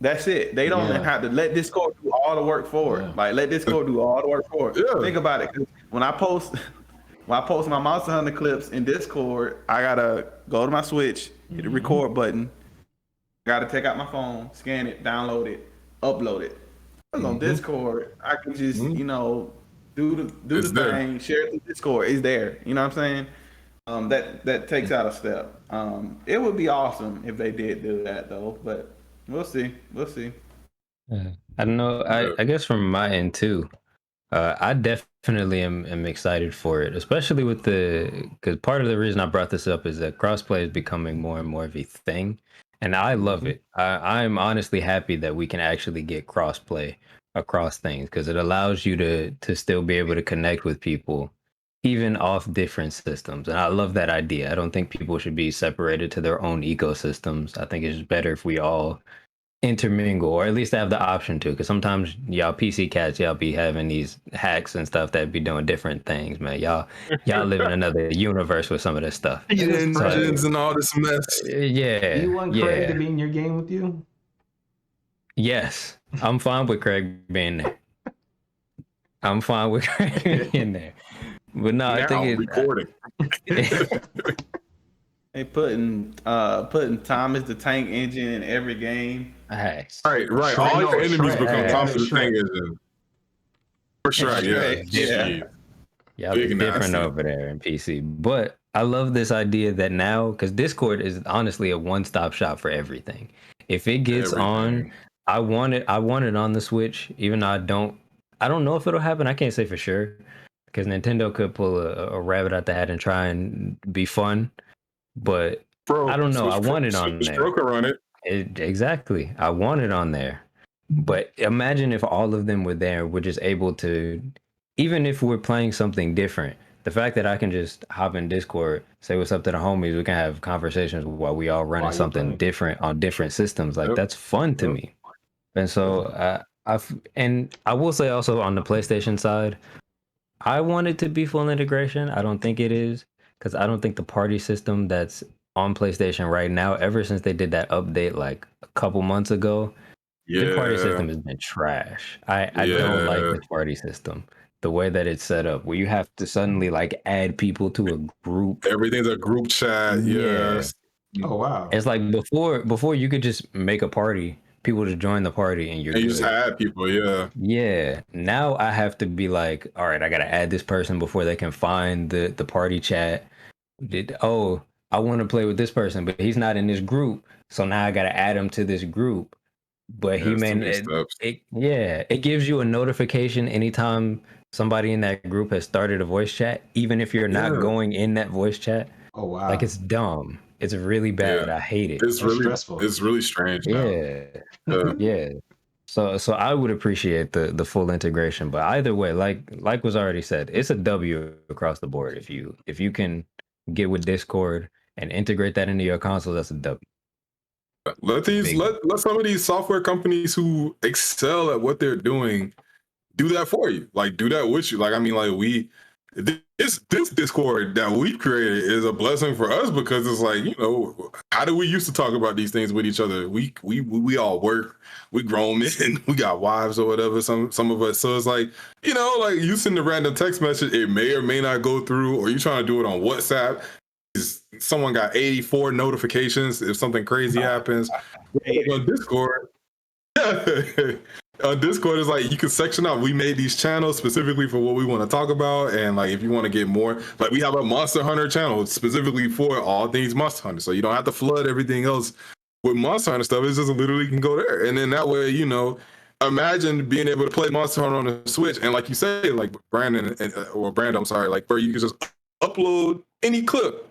that's it. They don't have to let Discord do all the work for it. Like, let Discord do all the work for it. Yeah. Think about it. When I post my Monster Hunter clips in Discord, I gotta go to my Switch, hit the record button. I gotta take out my phone, scan it, download it, upload it. On Discord, I can just you know do the thing, share it through Discord. It's there. You know what I'm saying? That takes out a step. It would be awesome if they did do that though, but. We'll see. I don't know. I guess from my end too, I definitely am excited for it, especially with because part of the reason I brought this up is that crossplay is becoming more and more of a thing, and I love it. I'm honestly happy that we can actually get crossplay across things because it allows you to still be able to connect with people even off different systems, and I love that idea. I don't think people should be separated to their own ecosystems. I think it's better if we all intermingle, or at least have the option to, because sometimes y'all PC cats, y'all be having these hacks and stuff that be doing different things, man. Y'all live in another universe with some of this stuff. Engines and all this mess. Yeah. You want Craig to be in your game with you? Yes, I'm fine with Craig being there. I'm fine with Craig being there. But no, I think recording. They putting Thomas the Tank Engine in every game. Right. All your enemies become Thomas the Tank Engine. For sure, Yeah, it's different over there in PC. But I love this idea that now, because Discord is honestly a one-stop shop for everything. If it gets on, I want it on the Switch, even though I don't know if it'll happen. I can't say for sure. Because Nintendo could pull a rabbit out the hat and try and be fun, but I don't know. I want it on there. Stroker run it. Exactly. I want it on there. But imagine if all of them were there. We're just able to, even if we're playing something different, the fact that I can just hop in Discord, say what's up to the homies, we can have conversations while we all running something different on different systems. Like that's fun to me. And so I will say also on the PlayStation side, I want it to be full integration. I don't think it is, because I don't think the party system that's on PlayStation right now, ever since they did that update like a couple months ago, the party system has been trash. I don't like the party system. The way that it's set up, where you have to suddenly like add people to a group. Everything's a group chat. Yes. Oh wow. It's like before you could just make a party, people to join the party, and you just add people. Yeah. Now I have to be like, all right, I gotta add this person before they can find the party chat. I want to play with this person, but he's not in this group. So now I got to add him to this group. But Yeah, he it's too may, many steps. it gives you a notification anytime somebody in that group has started a voice chat, even if you're not Yeah, going in that voice chat. Oh Like wow, it's dumb. It's really bad. yeah. I hate it. that's stressful. It's really strange now. Yeah. Yeah. Yeah. So I would appreciate the full integration, but either way, like was already said, it's a W across the board. If you can get with Discord and integrate that into your console, that's a W. Big. Let some of these software companies who excel at what they're doing do that for you. Like do that with you. Like I mean, like this Discord that we've created is a blessing for us because it's like, you know, how do we used to talk about these things with each other? We all work, we grown men, we got wives or whatever, some of us. So it's like, you know, like you send a random text message, it may or may not go through, or you trying to do it on WhatsApp. Someone got 84 notifications if something crazy happens. On Discord, on Discord is like you can section out. We made these channels specifically for what we want to talk about, and like if you want to get more, like we have a Monster Hunter channel specifically for all things Monster Hunter, so you don't have to flood everything else with Monster Hunter stuff. It's just literally can go there, and then that way, you know, imagine being able to play Monster Hunter on the Switch, and like you say, like Brandon I'm sorry, like where you can just upload any clip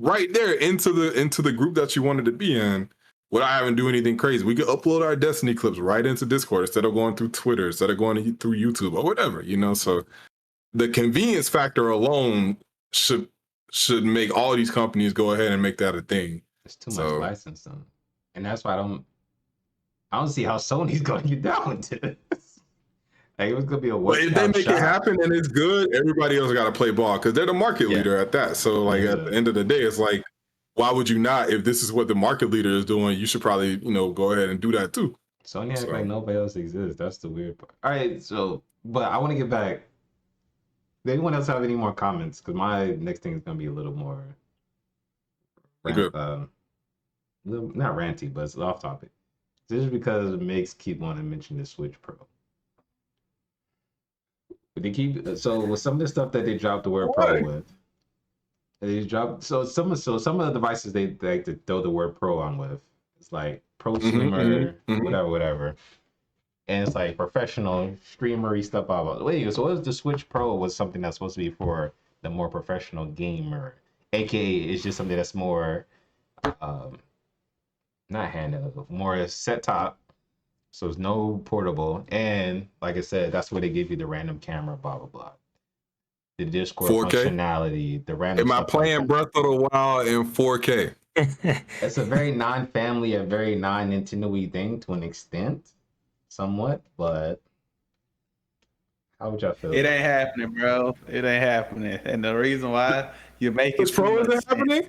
right there into the group that you wanted to be in without having to do anything crazy. We could upload our Destiny clips right into Discord instead of going through Twitter, instead of going through YouTube or whatever, you know. So the convenience factor alone should make all these companies go ahead and make that a thing. It's too much licensing, and that's why I don't see how Sony's going to get down with this. Like it was going to be a But if they make it happen and it's good, everybody else got to play ball because they're the market leader at that. So like at the end of the day, it's like, why would you not? If this is what the market leader is doing, you should probably, you know, go ahead and do that too. Sony act like nobody else exists. That's the weird part. All right, so but I want to get back. Does anyone else have any more comments? Because my next thing is going to be a little more not ranty, but it's off topic. This is because it makes keep wanting to mention the Switch Pro. But they keep so with some of the stuff that they dropped the word Pro with. They dropped some of the devices they like to throw the word Pro on with. It's like pro streamer, whatever. And it's like professional streamery stuff. Wait, so what is the Switch Pro was something that's supposed to be for the more professional gamer, aka it's just something that's more not handheld, more set top. So it's no portable, and like I said, that's where they give you the random camera, blah blah blah. The Discord 4K functionality, the random. Am I playing Breath of the Wild in 4K? It's a very non-family, a very non-Nintendo-y thing to an extent, somewhat, but how would y'all feel? It ain't happening, bro. It ain't happening, and the reason why you're making Pro isn't happening.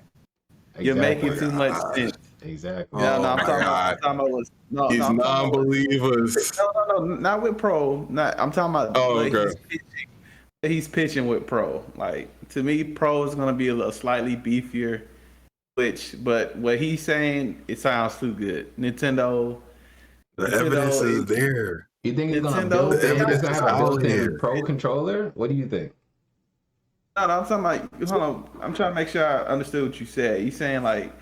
You're making too much sense. Exactly. No, I'm talking about these non-believers. No, not with Pro. I'm talking about. Oh, okay. He's pitching with Pro. Like to me, Pro is gonna be a slightly beefier Switch, but what he's saying, it sounds too good. Nintendo. The evidence is there. You think it's gonna build? It's gonna have a built-in Pro controller? What do you think? No, I'm talking about. Hold on. I'm trying to make sure I understood what you said. You saying like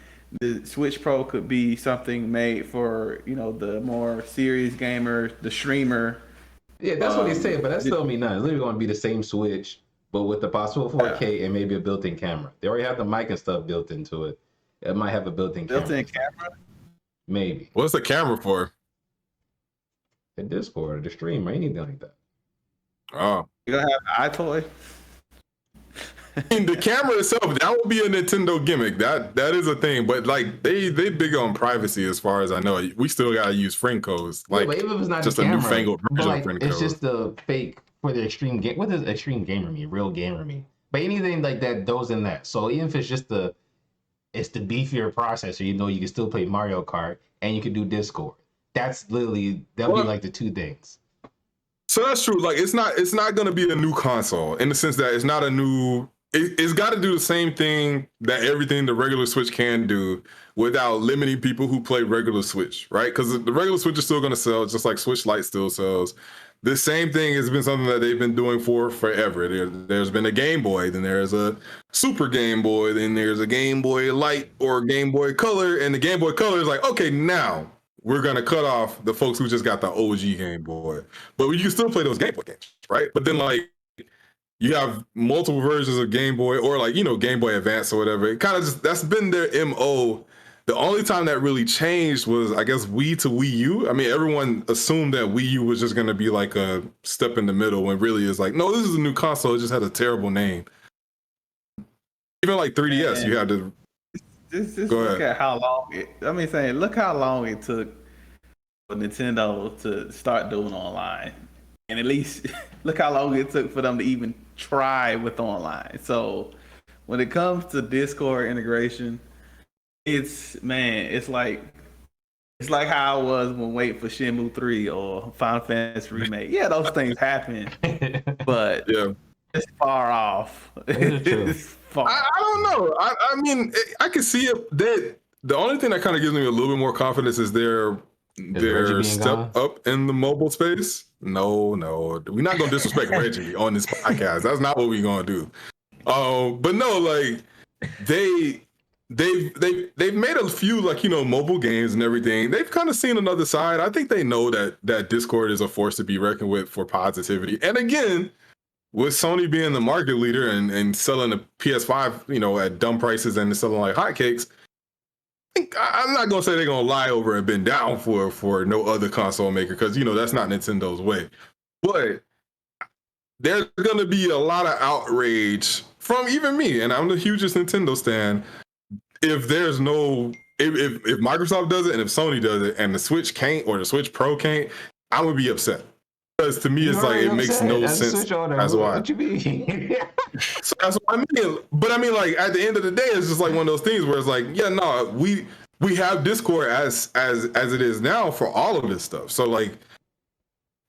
the Switch Pro could be something made for, you know, the more serious gamer, the streamer. Yeah, that's what he's saying, but that's still mean nothing. It's literally going to be the same Switch, but with the possible 4K and maybe a built-in camera. They already have the mic and stuff built into it. It might have a built-in camera. Built-in camera? Maybe. What's the camera for? The Discord, the stream, or anything like that. Oh. You gonna have an iToy? The camera itself, that would be a Nintendo gimmick. That is a thing, but like they big on privacy as far as I know. We still gotta use friend codes. Like, but even if it's not just the camera, a newfangled version of friend it's codes. just the fake for the extreme game. What does extreme gamer mean? Real gamer mean? But anything like that goes in that. So even if it's just it's the beefier processor, you know, you can still play Mario Kart and you can do Discord. That's literally that'll be like the two things. So that's true. Like it's not gonna be a new console in the sense that it's not a new. It's got to do the same thing that everything the regular Switch can do without limiting people who play regular Switch, right? Because the regular Switch is still going to sell, just like Switch Lite still sells. the same thing has been something that they've been doing for forever. There's been a Game Boy, then there's a Super Game Boy, then there's a Game Boy Light or Game Boy Color, and the Game Boy Color is like, okay, now we're gonna cut off the folks who just got the OG Game Boy, but you can still play those Game Boy games, right? But then like you have multiple versions of Game Boy or like, you know, Game Boy Advance or whatever. It kind of just, that's been their MO. The only time that really changed was, I guess, Wii to Wii U. I mean, everyone assumed that Wii U was just going to be like a step in the middle when really it's like, no, this is a new console. It just had a terrible name. Even like 3DS, you had to... Just look at how long look how long it took for Nintendo to start doing online. And at least look how long it took for them to even try with online. So when it comes to Discord integration, it's like how I was when waiting for Shenmue 3 or Final Fantasy Remake. Yeah, those things happen, but it's far off. It's far. I don't know. I mean, I can see it. The only thing that kind of gives me a little bit more confidence is their step up in the mobile space. No, we're not gonna disrespect Reggie on this podcast. That's not what we're gonna do. But no, like they've made a few, like, you know, mobile games and everything. They've kind of seen another side. I think they know that Discord is a force to be reckoned with for positivity. And again, with Sony being the market leader and selling the PS5, you know, at dumb prices and selling like hotcakes, I'm not gonna say they're gonna lie over and bend down for no other console maker, because, you know, that's not Nintendo's way. But there's gonna be a lot of outrage from even me, and I'm the hugest Nintendo stan. If Microsoft does it and if Sony does it and the Switch can't, or the Switch Pro can't, I'm gonna be upset. Because to me, it's like, it makes no sense. That's why. What you mean? So that's what I mean. But I mean, like, at the end of the day, it's just like one of those things where it's like, yeah, no, we have Discord as it is now for all of this stuff. So like,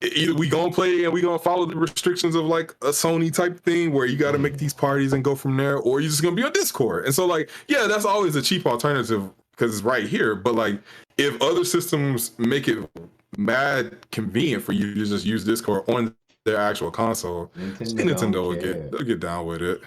either we gonna play and we gonna follow the restrictions of like a Sony type thing where you got to make these parties and go from there, or you're just gonna be on Discord. And so like, yeah, that's always a cheap alternative because it's right here. But like, if other systems make it mad convenient for you to just use Discord on their actual console, Nintendo will get down with it.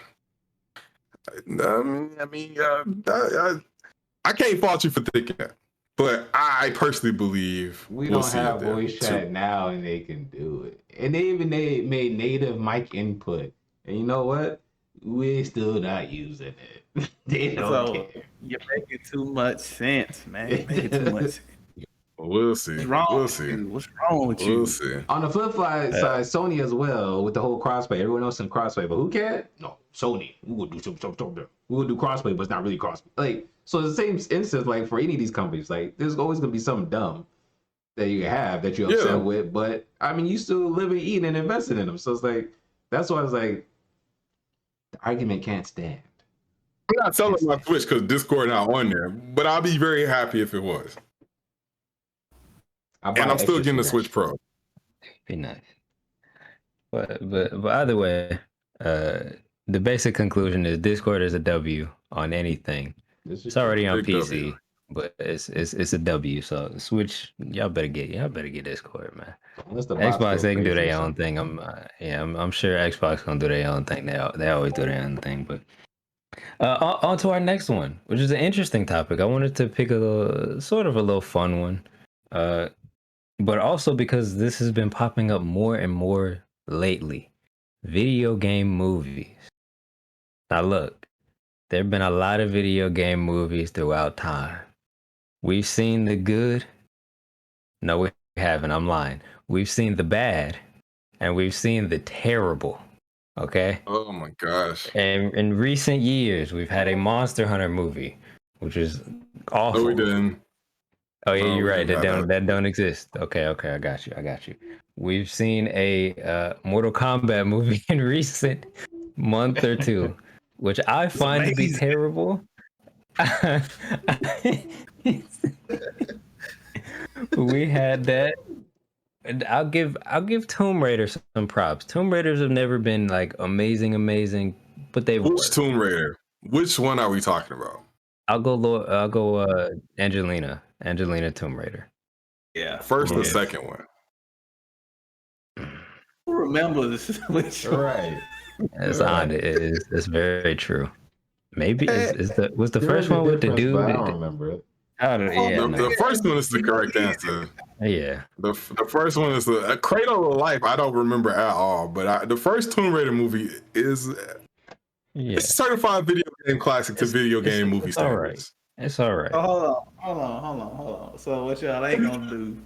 I can't fault you for thinking that, but I personally believe we don't have voice chat now, and they can do it. And they made native mic input, and you know what? We're still not using it. They don't care. You're making too much sense, man. You're making too much sense. We'll see. What's wrong with you? We'll see. On the flip side, Sony as well with the whole crossplay. Everyone else in crossplay, but who cared? No, Sony. We will do something. We will do crossplay, but it's not really crossplay. Like, so the same instance, like for any of these companies, like there's always gonna be something dumb that you have that you're upset with. But I mean, you still live and eat and invested in them. So it's like, that's why I was like, the argument can't stand. I'm not selling my Switch because Discord not on there, but I'll be very happy if it was. And I'm still getting the Switch Pro. Be nice. But either way, the basic conclusion is Discord is a W on anything. It's already on PC, but it's a W. So Switch, y'all better get Discord, man. Xbox, they can do their own thing. I'm sure Xbox gonna do their own thing. They always do their own thing. But on to our next one, which is an interesting topic. I wanted to pick a little fun one. But also because this has been popping up more and more lately. Video game movies. Now look, there have been a lot of video game movies throughout time. We've seen the good. No, we haven't. I'm lying. We've seen the bad. And we've seen the terrible. Okay? Oh my gosh. And in recent years, we've had a Monster Hunter movie, which is awful. No, we didn't. Oh yeah, you're right. That don't exist. Okay, I got you. We've seen a Mortal Kombat movie in recent month or two, which I find to be terrible. We had that. And I'll give Tomb Raider some props. Tomb Raiders have never been like amazing, but they were. Tomb Raider? Which one are we talking about? I'll go Angelina Tomb Raider. Yeah. First or second one? remembers which one. Right. That's odd. It's very true. Maybe was the There first is a one with the difference, but I don't dude? remember it. Yeah, The, no. the first one is the correct answer. Yeah. The first one is the Cradle of Life. I don't remember at all, but the first Tomb Raider movie is Yeah. it's a certified video game classic to video game movie it's all right. standards. It's all right. So hold on. So what y'all ain't gonna do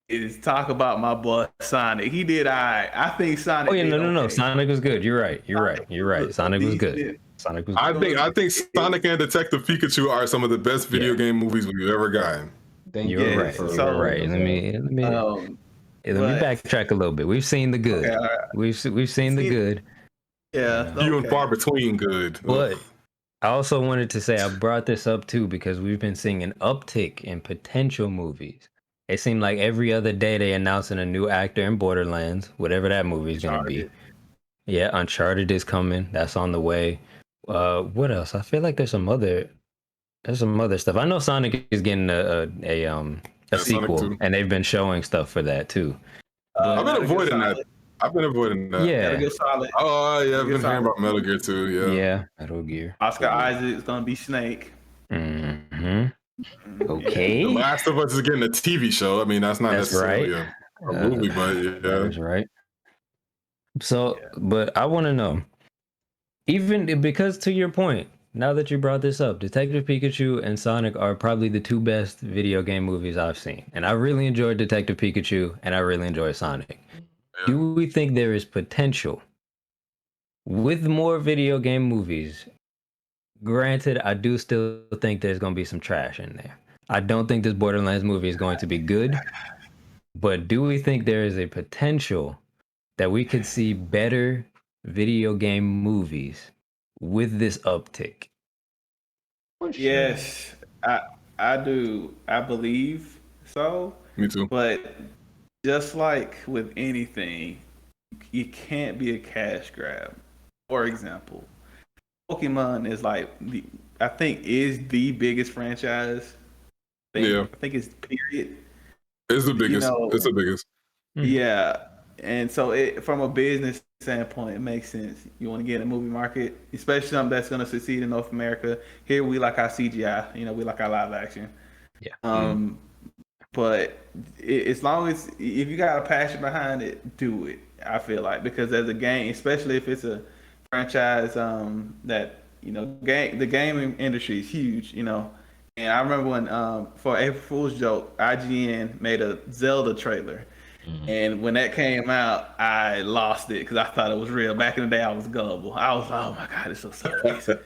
is talk about my boy Sonic. He did I think Sonic. Oh yeah, did no. okay. Sonic was good. You're right. Sonic was good. Decent. Sonic was I good. think Sonic and Detective Pikachu are some of the best video game movies we've ever gotten. Thank You're you right. for You're right. Let me backtrack a little bit. We've seen the good. Okay, all right. We've seen the good. Yeah. Few and far between good. But I also wanted to say I brought this up too because we've been seeing an uptick in potential movies. It seemed like every other day they announcing a new actor in Borderlands, whatever that movie is going to be. Yeah, Uncharted is coming. That's on the way. What else? I feel like there's some other stuff. I know Sonic is getting a sequel, and they've been showing stuff for that too. I've been avoiding that. Yeah. Metal Gear Solid. Oh yeah, I've been hearing about Metal Gear too. Yeah, Metal Gear. Oscar Isaac is gonna be Snake. Mm-hmm. Okay. The Last of Us is getting a TV show. I mean, that's not necessarily a movie, but yeah. That's right. So, but I want to know, even because to your point, now that you brought this up, Detective Pikachu and Sonic are probably the two best video game movies I've seen. And I really enjoyed Detective Pikachu and I really enjoy Sonic. Yeah. Do we think there is potential with more video game movies? Granted, I do still think there's going to be some trash in there. I don't think this Borderlands movie is going to be good. But do we think there is a potential that we could see better video game movies with this uptick? Yes, I do. I believe so. Me too. But just like with anything, you can't be a cash grab. For example, Pokemon is like I think is the biggest franchise. Yeah. I think it's period. It's the biggest. It's the biggest. Yeah. And so from a business standpoint, it makes sense. You want to get in the movie market, especially something that's going to succeed in North America. Here we like our CGI, we like our live action. Yeah. But as long as if you got a passion behind it, do it. I feel like because as a game, especially if it's a franchise that the gaming industry is huge, And I remember when for April Fool's joke, IGN made a Zelda trailer. And when that came out, I lost it because I thought it was real. Back in the day, I was gullible. I was like, oh my God, it's so amazing.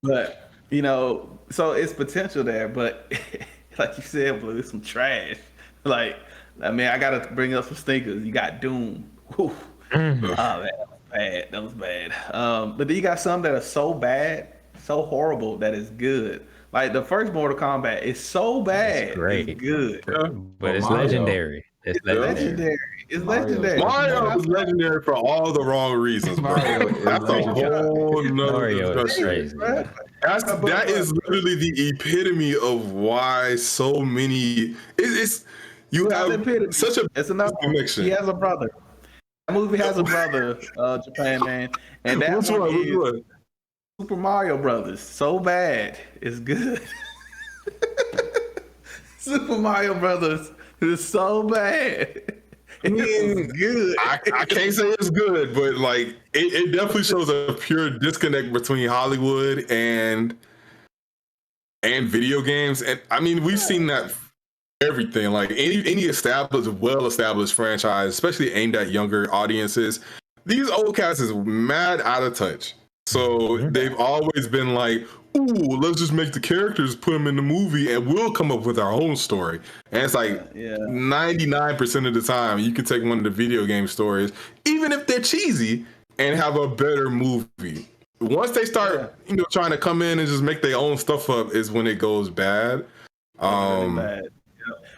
But, so it's potential there. But like you said, Blue, it's some trash. I got to bring up some stinkers. You got Doom. Whew. Oh, man, that was bad. But then you got some that are so bad, so horrible that it's good. Like the first Mortal Kombat is so bad, it's great. It's good. But it's legendary. It's legendary. It's legendary. Mario is legendary for all the wrong reasons, bro. That's a whole nother discussion. That is literally the epitome of why so many. You have such a. It's enough. He has a brother. That movie has a brother, Japan man, and that one is Super Mario Brothers. So bad, it's good. Super Mario Brothers. It's so bad. It's good. I can't say it's good, but like it definitely shows a pure disconnect between Hollywood and video games. And I mean, we've seen that everything. Like any well-established franchise, especially aimed at younger audiences, these old cats is mad out of touch. So they've always been like, ooh, let's just make the characters, put them in the movie, and we'll come up with our own story. And it's like 99% of the time, you can take one of the video game stories, even if they're cheesy, and have a better movie. Once they start, trying to come in and just make their own stuff up, is when it goes bad. Really bad.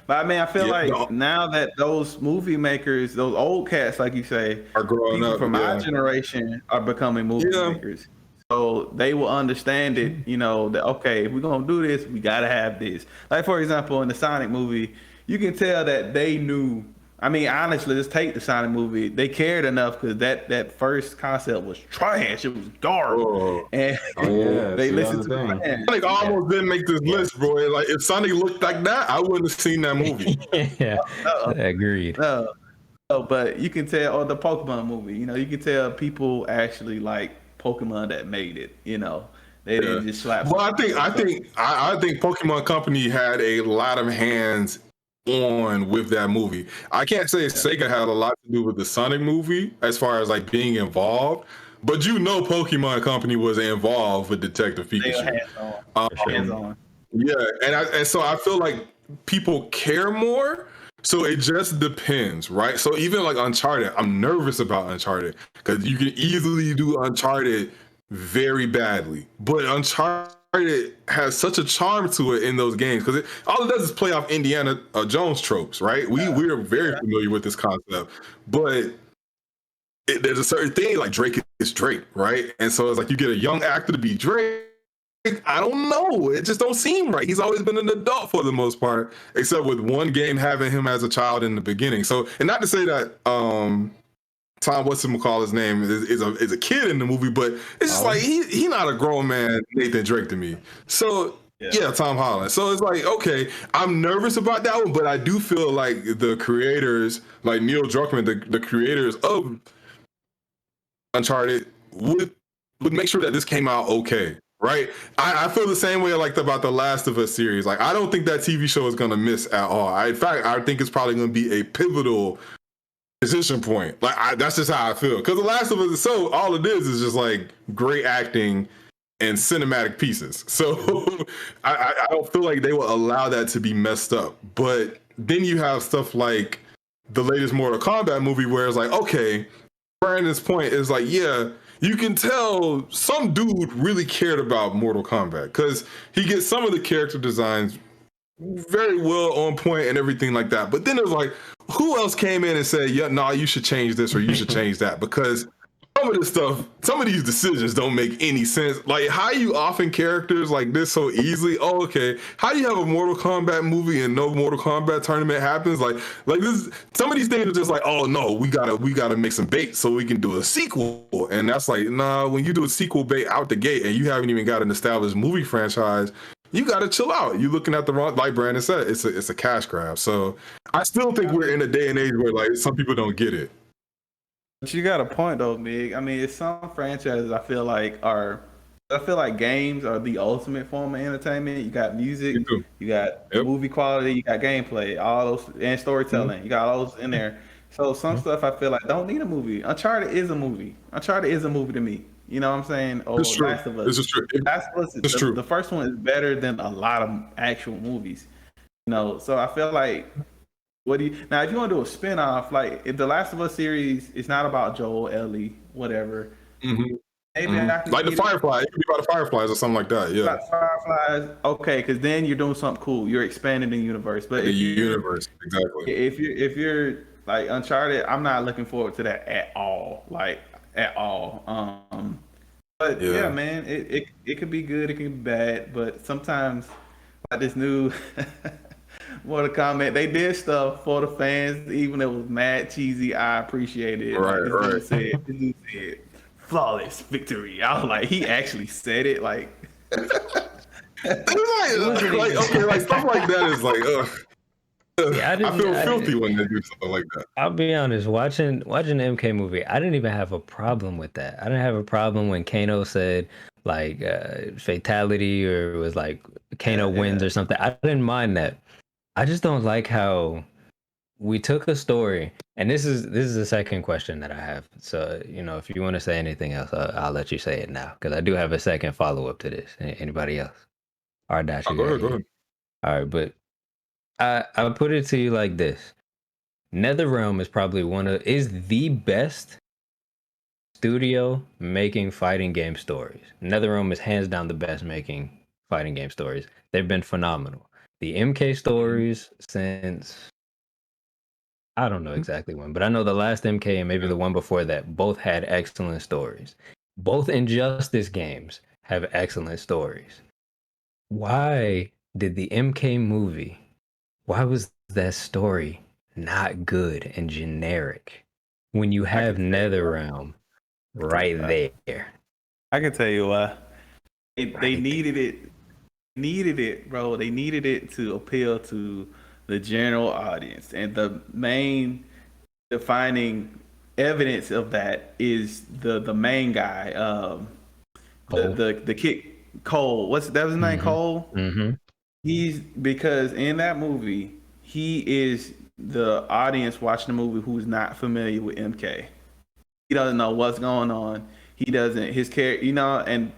But I mean, I feel like now that those movie makers, those old cats, like you say, are growing people up from our generation are becoming movie makers. So they will understand it, that, okay, if we're going to do this, we got to have this. Like, for example, in the Sonic movie, you can tell that they knew I mean, honestly, let's take the Sonic movie. They cared enough because that first concept was trash. It was dark, Oh, and Oh yeah, they see that listened was to the the thing. fans. Sonic Yeah. almost didn't make this Yeah. list, bro. Like if Sonic looked like that, I wouldn't have seen that movie. Yeah. Uh, Agreed. no, no, but you can tell, or the Pokemon movie. You know, you can tell people actually like Pokemon that made it. You know, they Yeah. didn't just slap. Well, I think Pokemon Company had a lot of hands on with that movie. I can't say Sega had a lot to do with the Sonic movie as far as like being involved, but you know Pokemon Company was involved with Detective They were Pikachu. hands on, For sure. hands on. Yeah, and so I feel like people care more. So it just depends, right? So even like Uncharted, I'm nervous about Uncharted because you can easily do Uncharted very badly, but Uncharted has such a charm to it in those games because all it does is play off Indiana Jones tropes, right? We are very familiar with this concept, but there's a certain thing like Drake is Drake, right? And so it's like you get a young actor to be Drake. I don't know. It just don't seem right. He's always been an adult for the most part, except with one game having him as a child in the beginning. So, and not to say that Tom, what's him call his name, is a kid in the movie, but it's just like he not a grown man Nathan Drake to me. So yeah, Tom Holland. So it's like, okay, I'm nervous about that one, but I do feel like the creators, like Neil Druckmann, the creators of Uncharted, would make sure that this came out okay. Right, I feel the same way like about the Last of Us series. Like, I don't think that TV show is gonna miss at all. In fact, I think it's probably gonna be a pivotal decision point. Like, that's just how I feel. Because the Last of Us, so all it is just like great acting and cinematic pieces. So I don't feel like they will allow that to be messed up. But then you have stuff like the latest Mortal Kombat movie, where it's like, okay, Brandon's point is like, yeah, you can tell some dude really cared about Mortal Kombat because he gets some of the character designs very well on point and everything like that. But then it was like, who else came in and said, yeah, nah, you should change this or you should change that? Because some of this stuff, some of these decisions don't make any sense. Like, how you offing characters like this so easily? Oh, okay. How do you have a Mortal Kombat movie and no Mortal Kombat tournament happens? Like this. Some of these things are just like, oh no, we gotta make some bait so we can do a sequel. And that's like, nah. When you do a sequel bait out the gate and you haven't even got an established movie franchise, you gotta chill out. You're looking at the wrong. Like Brandon said, it's a cash grab. So I still think we're in a day and age where like some people don't get it. But you got a point though, Mig. I mean, it's some franchises I feel like games are the ultimate form of entertainment. You got music, you got movie quality, you got gameplay, all those, and storytelling. You got all those in there. So some stuff I feel like don't need a movie. Uncharted is a movie. Uncharted is a movie to me. You know what I'm saying? Or Last of Us. This is true. Last of Us. The first one is better than a lot of actual movies. You know, so I feel like. What do you now? If you want to do a spinoff, like if the Last of Us series is not about Joel, Ellie, whatever. Mm-hmm. Maybe I can like the Firefly, it could be about the Fireflies or something like that. Yeah, like Fireflies. Okay, because then you're doing something cool. You're expanding the universe. But exactly. If you're like Uncharted, I'm not looking forward to that at all. Like at all. But yeah, man, it could be good. It can be bad. But sometimes like this new. What a comment. They did stuff for the fans, even if it was mad cheesy. I appreciate it. This dude said, flawless victory. I was like, he actually said it. Like, like stuff like that is like, yeah, I feel filthy when they do something like that. I'll be honest, watching the MK movie, I didn't even have a problem with that. I didn't have a problem when Kano said like fatality or it was like Kano wins or something. I didn't mind that. I just don't like how we took a story, and this is the second question that I have. So, if you want to say anything else, I'll let you say it now, because I do have a second follow-up to this. Anybody else? Go ahead. All right, but I'll put it to you like this. NetherRealm is probably is the best studio making fighting game stories. NetherRealm is hands down the best making fighting game stories. They've been phenomenal. The MK stories since I don't know exactly when, but I know the last MK and maybe the one before that both had excellent stories. Both Injustice games have excellent stories. Why did the MK movie? Why was that story not good and generic when you have can tell you NetherRealm right there. I can tell you why. They Right. needed it. Needed it, bro. They needed it to appeal to the general audience, and the main defining evidence of that is the main guy, Cole. the kid Cole. What's that? Was his name? Cole. He's because in that movie he is the audience watching the movie who's not familiar with MK. He doesn't know what's going on. He doesn't his character, and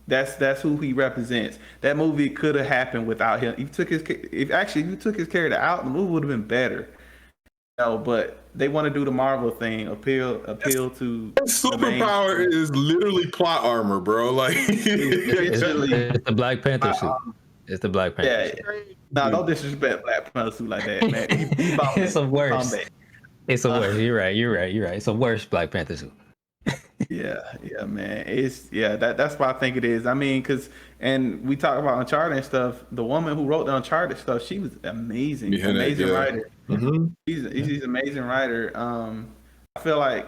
that's who he represents. That movie could have happened without him. If you took his character out, the movie would have been better. But they want to do the Marvel thing, appeal to superpower is literally plot armor, bro. Like It's the Black Panther suit. It's the Black Panther suit. Nah, don't disrespect Black Panther suit like that, man. It's a worse. It's a worse. You're right. It's a worse Black Panther suit. yeah, man. That's why I think it is. I mean, and we talk about Uncharted and stuff. The woman who wrote the Uncharted stuff, she was amazing, amazing writer. Mm-hmm. She's an amazing writer. I feel like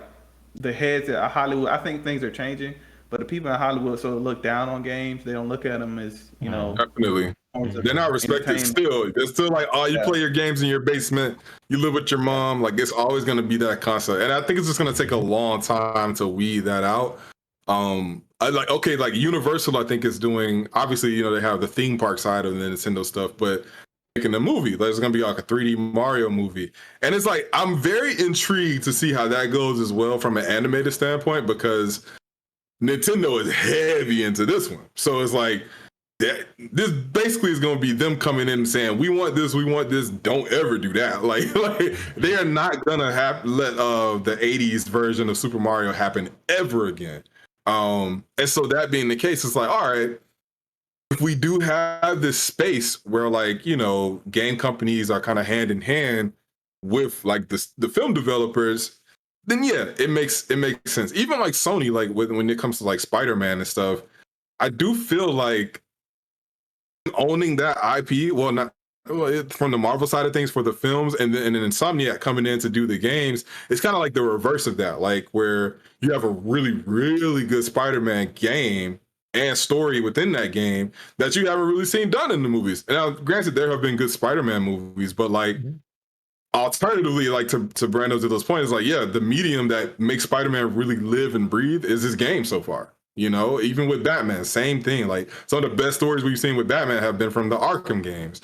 the heads at Hollywood. I think things are changing, but the people in Hollywood sort of look down on games. They don't look at them as definitely. They're not respected still. They're still like, oh, you play your games in your basement, you live with your mom. Like, it's always going to be that concept. And I think it's just going to take a long time to weed that out. Like Universal, I think is doing, obviously, they have the theme park side of the Nintendo stuff, but making a movie, there's going to be like a 3D Mario movie. And it's like, I'm very intrigued to see how that goes as well from an animated standpoint, because Nintendo is heavy into this one. So it's like, this basically is going to be them coming in and saying, we want this, don't ever do that. Like they are not going to let the 80s version of Super Mario happen ever again. And so that being the case, it's like, all right, if we do have this space where game companies are kind of hand in hand with like the film developers, then yeah, it makes sense. Even like Sony, like when it comes to like Spider-Man and stuff, I do feel like owning that IP, from the Marvel side of things for the films, and then Insomniac coming in to do the games, it's kind of like the reverse of that, like where you have a really, really good Spider-Man game and story within that game that you haven't really seen done in the movies. And now, granted, there have been good Spider-Man movies, but like alternatively, like to Brando's to those points, like, yeah, the medium that makes Spider-Man really live and breathe is his game so far. Even with Batman, same thing. Like, some of the best stories we've seen with Batman have been from the Arkham games.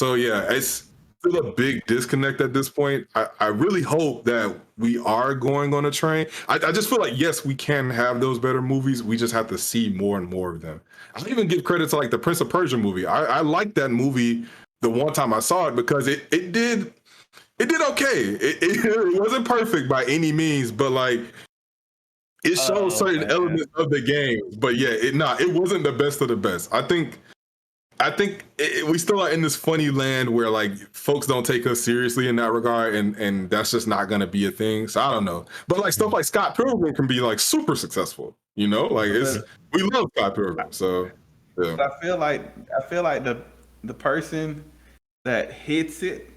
So yeah, it's still a big disconnect at this point. I really hope that we are going on a train. I just feel like, yes, we can have those better movies. We just have to see more and more of them. I even give credit to like the Prince of Persia movie. I liked that movie the one time I saw it because it did okay. It wasn't perfect by any means, but like, it shows certain elements of the games, but yeah, it wasn't the best of the best. I think we still are in this funny land where like folks don't take us seriously in that regard, and that's just not going to be a thing. So I don't know, but like stuff like Scott Pilgrim can be like super successful. We love Scott Pilgrim. So yeah. But I feel like the person that hits it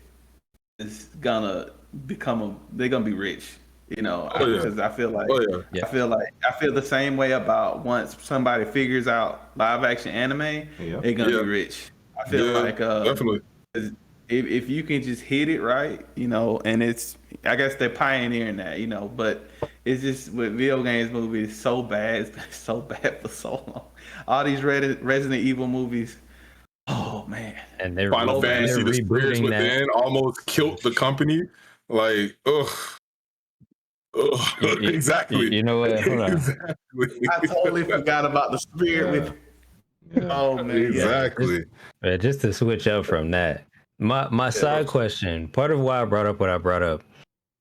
is gonna they're gonna be rich. Because I feel like I feel the same way about once somebody figures out live action anime, they're gonna be rich. I feel like definitely if you can just hit it right, and I guess they're pioneering that, but it's just with video games movies, it's so bad. It's been so bad for so long. All these Resident Evil movies, oh man, and they're Final Fantasy, the spirits within almost killed the company. Like, ugh. Exactly. You know what? Hold on. Exactly. I totally forgot about the spirit with. Oh man! Exactly. Just to switch up from that, my side question, part of why I brought up what I brought up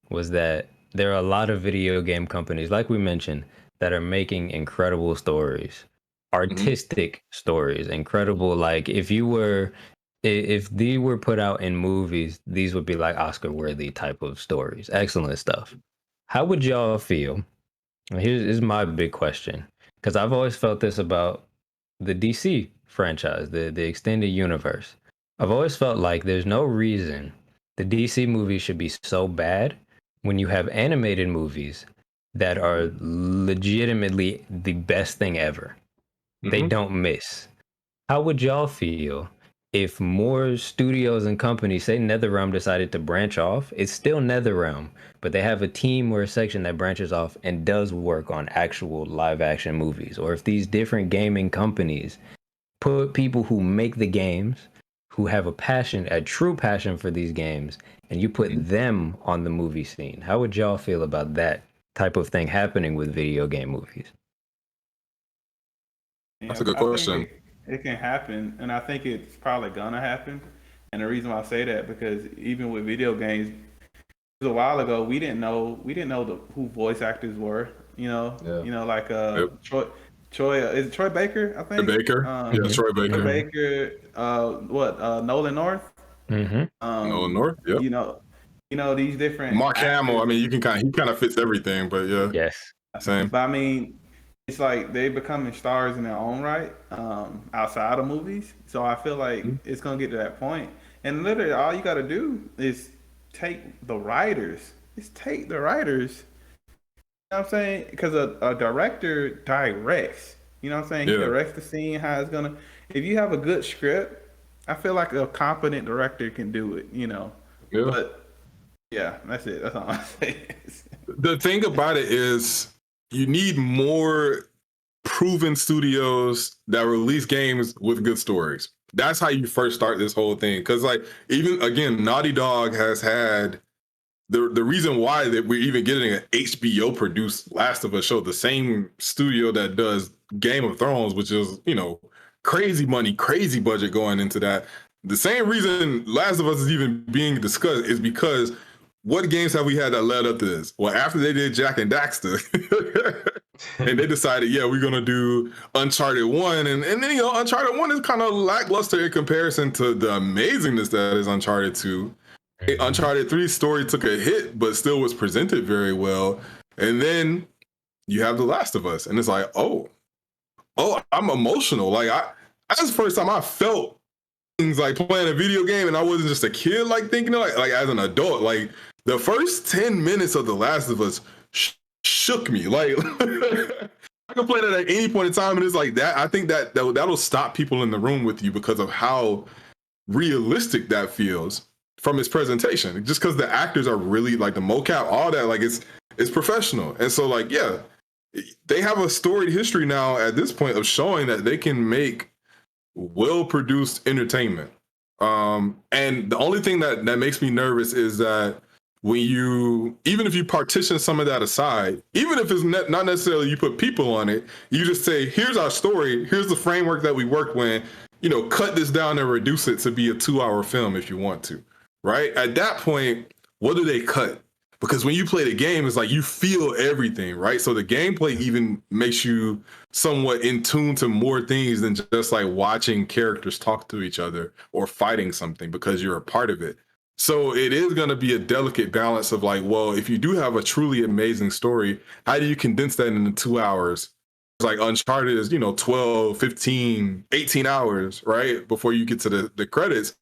was that there are a lot of video game companies, like we mentioned, that are making incredible stories, artistic stories, incredible. Like if they were put out in movies, these would be like Oscar-worthy type of stories. Excellent stuff. How would y'all feel? Here's my big question, because I've always felt this about the DC franchise, the extended universe. I've always felt like there's no reason The DC movies should be so bad when you have animated movies that are legitimately the best thing ever. They don't miss. How would y'all feel if more studios and companies, say NetherRealm, decided to branch off? It's still NetherRealm, but they have a team or a section that branches off and does work on actual live action movies. Or if these different gaming companies put people who make the games, who have a true passion for these games, and you put them on the movie scene. How would y'all feel about that type of thing happening with video game movies? That's a good question. It can happen, and I think it's probably gonna happen. And the reason why I say that, because even with video games, a while ago we didn't know who voice actors were. Like Troy, is it Troy Baker? I think. Baker. Troy Baker. Troy Baker. Nolan North. Nolan North. Yep. These different. Mark Hamill. I mean, he kind of fits everything, but yeah. Yes. Same. But I mean, it's like they becoming stars in their own right, outside of movies. So I feel like it's gonna get to that point, and literally all you got to do is take the writers. You know what I'm saying? Because a director directs. You know what I'm saying? He directs the scene, how it's gonna. If you have a good script, I feel like a competent director can do it. Yeah. But yeah, that's it. That's all I'm saying. The thing about it is, you need more proven studios that release games with good stories. That's how you first start this whole thing. Because like, even again, Naughty Dog has had the reason why that we're even getting an HBO produced Last of Us show, the same studio that does Game of Thrones, which is, crazy money, crazy budget going into that. The same reason Last of Us is even being discussed is because what games have we had that led up to this? Well, after they did Jack and Daxter, and they decided, we're going to do Uncharted 1. And then, Uncharted 1 is kind of lackluster in comparison to the amazingness that is Uncharted 2. Uncharted 3's story took a hit, but still was presented very well. And then you have The Last of Us. And it's like, oh, I'm emotional. Like, that's the first time I felt things like playing a video game, and I wasn't just a kid, like thinking like as an adult. Like, the first 10 minutes of The Last of Us shook me. Like, I can play that at any point in time, and it's like that. I think that'll stop people in the room with you because of how realistic that feels from its presentation. Just because the actors are really, like, the mocap, all that, like, it's professional. And so, like, they have a storied history now at this point of showing that they can make well-produced entertainment. And the only thing that makes me nervous is that even if you partition some of that aside, even if it's not necessarily you put people on it, you just say, here's our story, here's the framework that we work with, cut this down and reduce it to be a 2-hour film if you want to, right? At that point, what do they cut? Because when you play the game, it's like you feel everything, right? So the gameplay even makes you somewhat in tune to more things than just like watching characters talk to each other or fighting something, because you're a part of it. So it is going to be a delicate balance of like, well, if you do have a truly amazing story, how do you condense that into 2 hours? It's like Uncharted is, 12, 15, 18 hours, right? Before you get to the credits.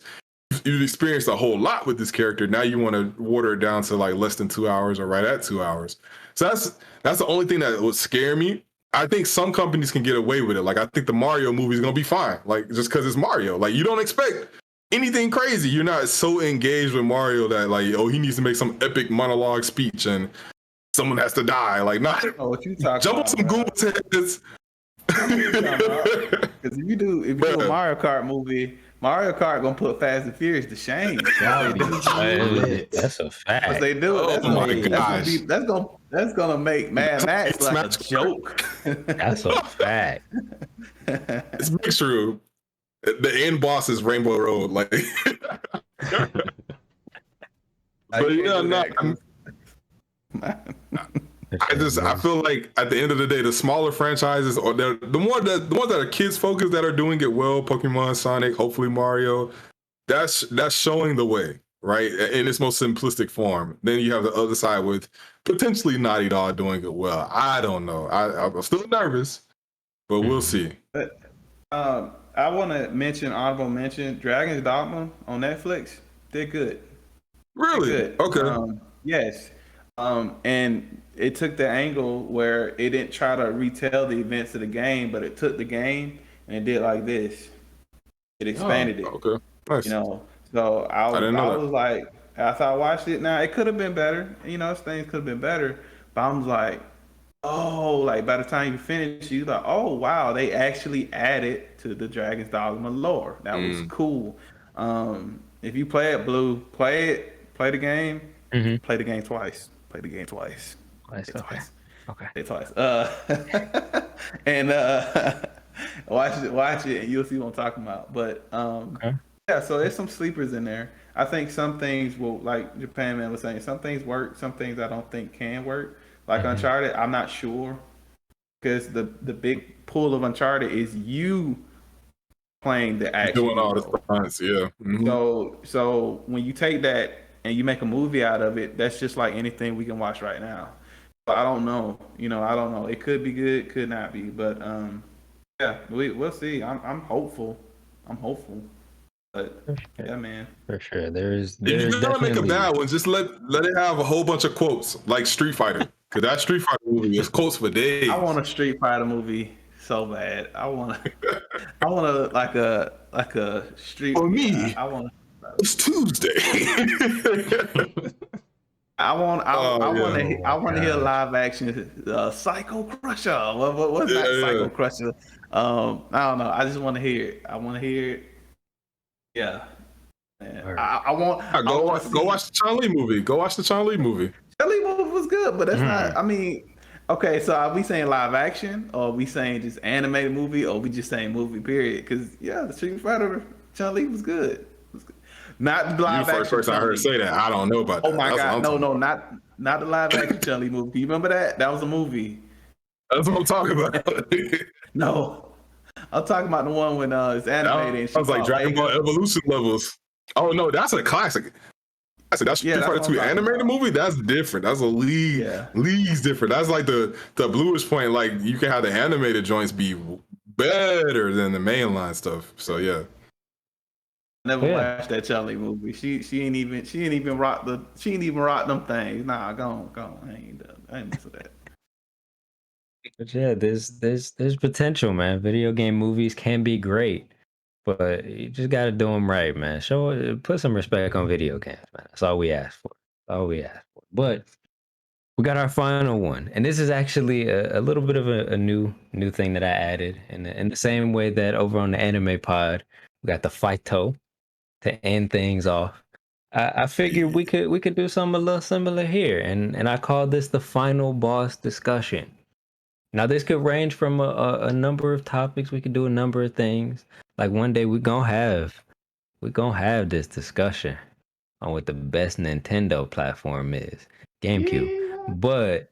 You've experienced a whole lot with this character. Now you want to water it down to like less than 2 hours or right at 2 hours. So that's the only thing that would scare me. I think some companies can get away with it. Like, I think the Mario movie is going to be fine. Like, just because it's Mario. Like, you don't expect anything crazy. You're not so engaged with Mario that like, he needs to make some epic monologue speech and someone has to die. Like, not what you talking jump about, on some Google's heads. Because if you do a Mario Kart movie, Mario Kart gonna put Fast and Furious to shame. That's a fact. What they do. That's gonna make Mad Max like a joke. That's a fact. It's true. The end boss is Rainbow Road, like. But I feel like at the end of the day, the smaller franchises, or the ones that are kids focused that are doing it well, Pokemon, Sonic, hopefully Mario, that's showing the way, right? In its most simplistic form. Then you have the other side with potentially Naughty Dog doing it well. I don't know. I'm still nervous, but we'll see. But I want to honorable mention Dragon's Dogma on Netflix. They're good. Really? Good. Okay. Yes. And it took the angle where it didn't try to retell the events of the game, but it took the game and it did like this. It Oh, expanded it. Okay. You Nice. know, so I didn't I know that. was like, after I watched it, now it could have been better. You know, things could have been better, but I was like, oh, like by the time you finish, you like, oh wow, they actually added to the Dragon's Dogma lore. That was Mm. cool. If you play it, Blue, play the game, Mm-hmm. play the game twice, play the game twice, Nice. play it Okay. twice, Okay. play it twice. And watch it, and you'll see what I'm talking about. But Okay. yeah, so there's some sleepers in there. I think some things will, like Japan Man was saying, some things work, some things I don't think can work. Like Mm-hmm. Uncharted, I'm not sure because the big pull of Uncharted is you playing the action Doing all the hero. science, yeah. Hmm. So when you take that and you make a movie out of it, that's just like anything we can watch right now. But I don't know, I don't know. It could be good, could not be, but yeah, we'll see. I'm hopeful. I'm hopeful, but For sure. yeah, man. For sure. There's If you're there's gonna make a definitely. bad one, just let it have a whole bunch of quotes like Street Fighter, because that Street Fighter movie is quotes for I days. want a Street Fighter movie so bad. I want a like a street. For Yeah, me, I want. it's Tuesday. Oh yeah, Oh I my want to hear gosh. live action Psycho Crusher. What's yeah, not yeah. Psycho Crusher? I don't know. I just want to hear it. I want to hear it. Yeah, man. Word. I want to Go see. watch the Chun Li movie. Go watch the Chun Li movie. Ellie movie was good, but that's not. Mm. I mean, okay. So are we saying live action, or are we saying just animated movie, or we just saying movie? Period. Because yeah, the Street Fighter Chun Li was good. It was good. Not the You the live first action person I Chun heard Li. say that. I don't know about Oh that. my That's what God, I'm no, talking no, about. not the live action Chun Li movie. Do you remember that? That was a movie. That's what I'm talking about. No, I'm talking about the one when it's animated That and she was like fought Dragon Ball Vega. Evolution levels. Oh no, that's a classic. That's Yeah, Street that's Fighter what I'm 2 talking animated about. movie. That's different. That's a Yeah, leagues different. That's like the bluish point. Like you can have the animated joints be better than the mainline stuff. So yeah, never Yeah. watched that Chun Li movie. She ain't even rock them things. Nah, go on. I ain't mess with that. But yeah, there's potential, man. Video game movies can be great, but you just got to do them right, man. Put some respect on video games, man. That's all we ask for. That's all we ask for. But we got our final one, and this is actually a little bit of a new thing that I added, in the same way that over on the Anime Pod we got the Fighto to end things off. I figured we could do something a little similar here, and I call this the final boss discussion. Now, this could range from a number of topics. We could do a number of things. Like one day we gonna have this discussion on what the best Nintendo platform is, GameCube. yeah. But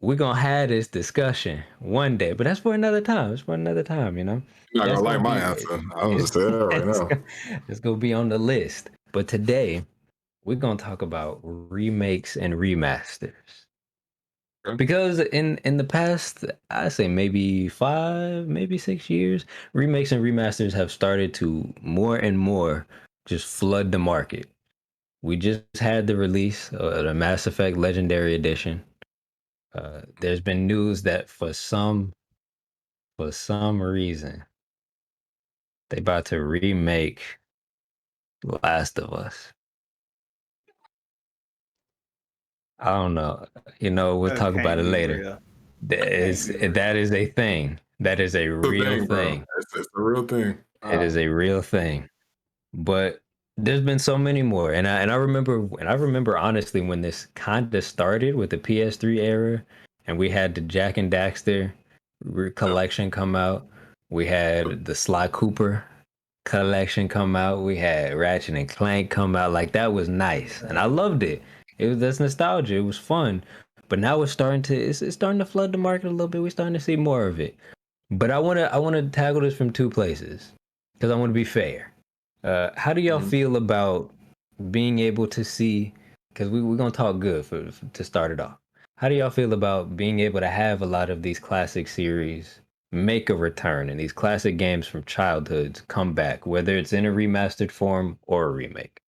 we're gonna have this discussion one day. But that's for another time. It's for another time. you're not That's gonna like gonna my be answer. I'm it's just saying that right it's, now. gonna- it's gonna be on the list. But today we're gonna talk about remakes and remasters. Okay. Because in the past, I say maybe 5, maybe 6 years, remakes and remasters have started to more and more just flood the market. We just had the release of the Mass Effect Legendary Edition. There's been news that for some reason they about to remake Last of Us. I don't know. We'll That talk about can't it be later. real. That Can't is be real. that is a thing. That is a It's a real thing, bro. thing. It's a real thing. It is a real thing. But there's been so many more, and I remember honestly when this kind of started with the PS3 era, and we had the Jack and Daxter Yep. collection come out. We had the Sly Cooper collection come out. We had Ratchet and Clank come out. Like that was nice, and I loved it. That's nostalgia. It was fun. But now it's starting to flood the market a little bit. We're starting to see more of it. But I wanna tackle this from two places because I want to be fair. How do y'all Mhm. feel about being able to see? Because we're gonna talk good to start it off. How do y'all feel about being able to have a lot of these classic series make a return and these classic games from childhoods come back, whether it's in a remastered form or a remake?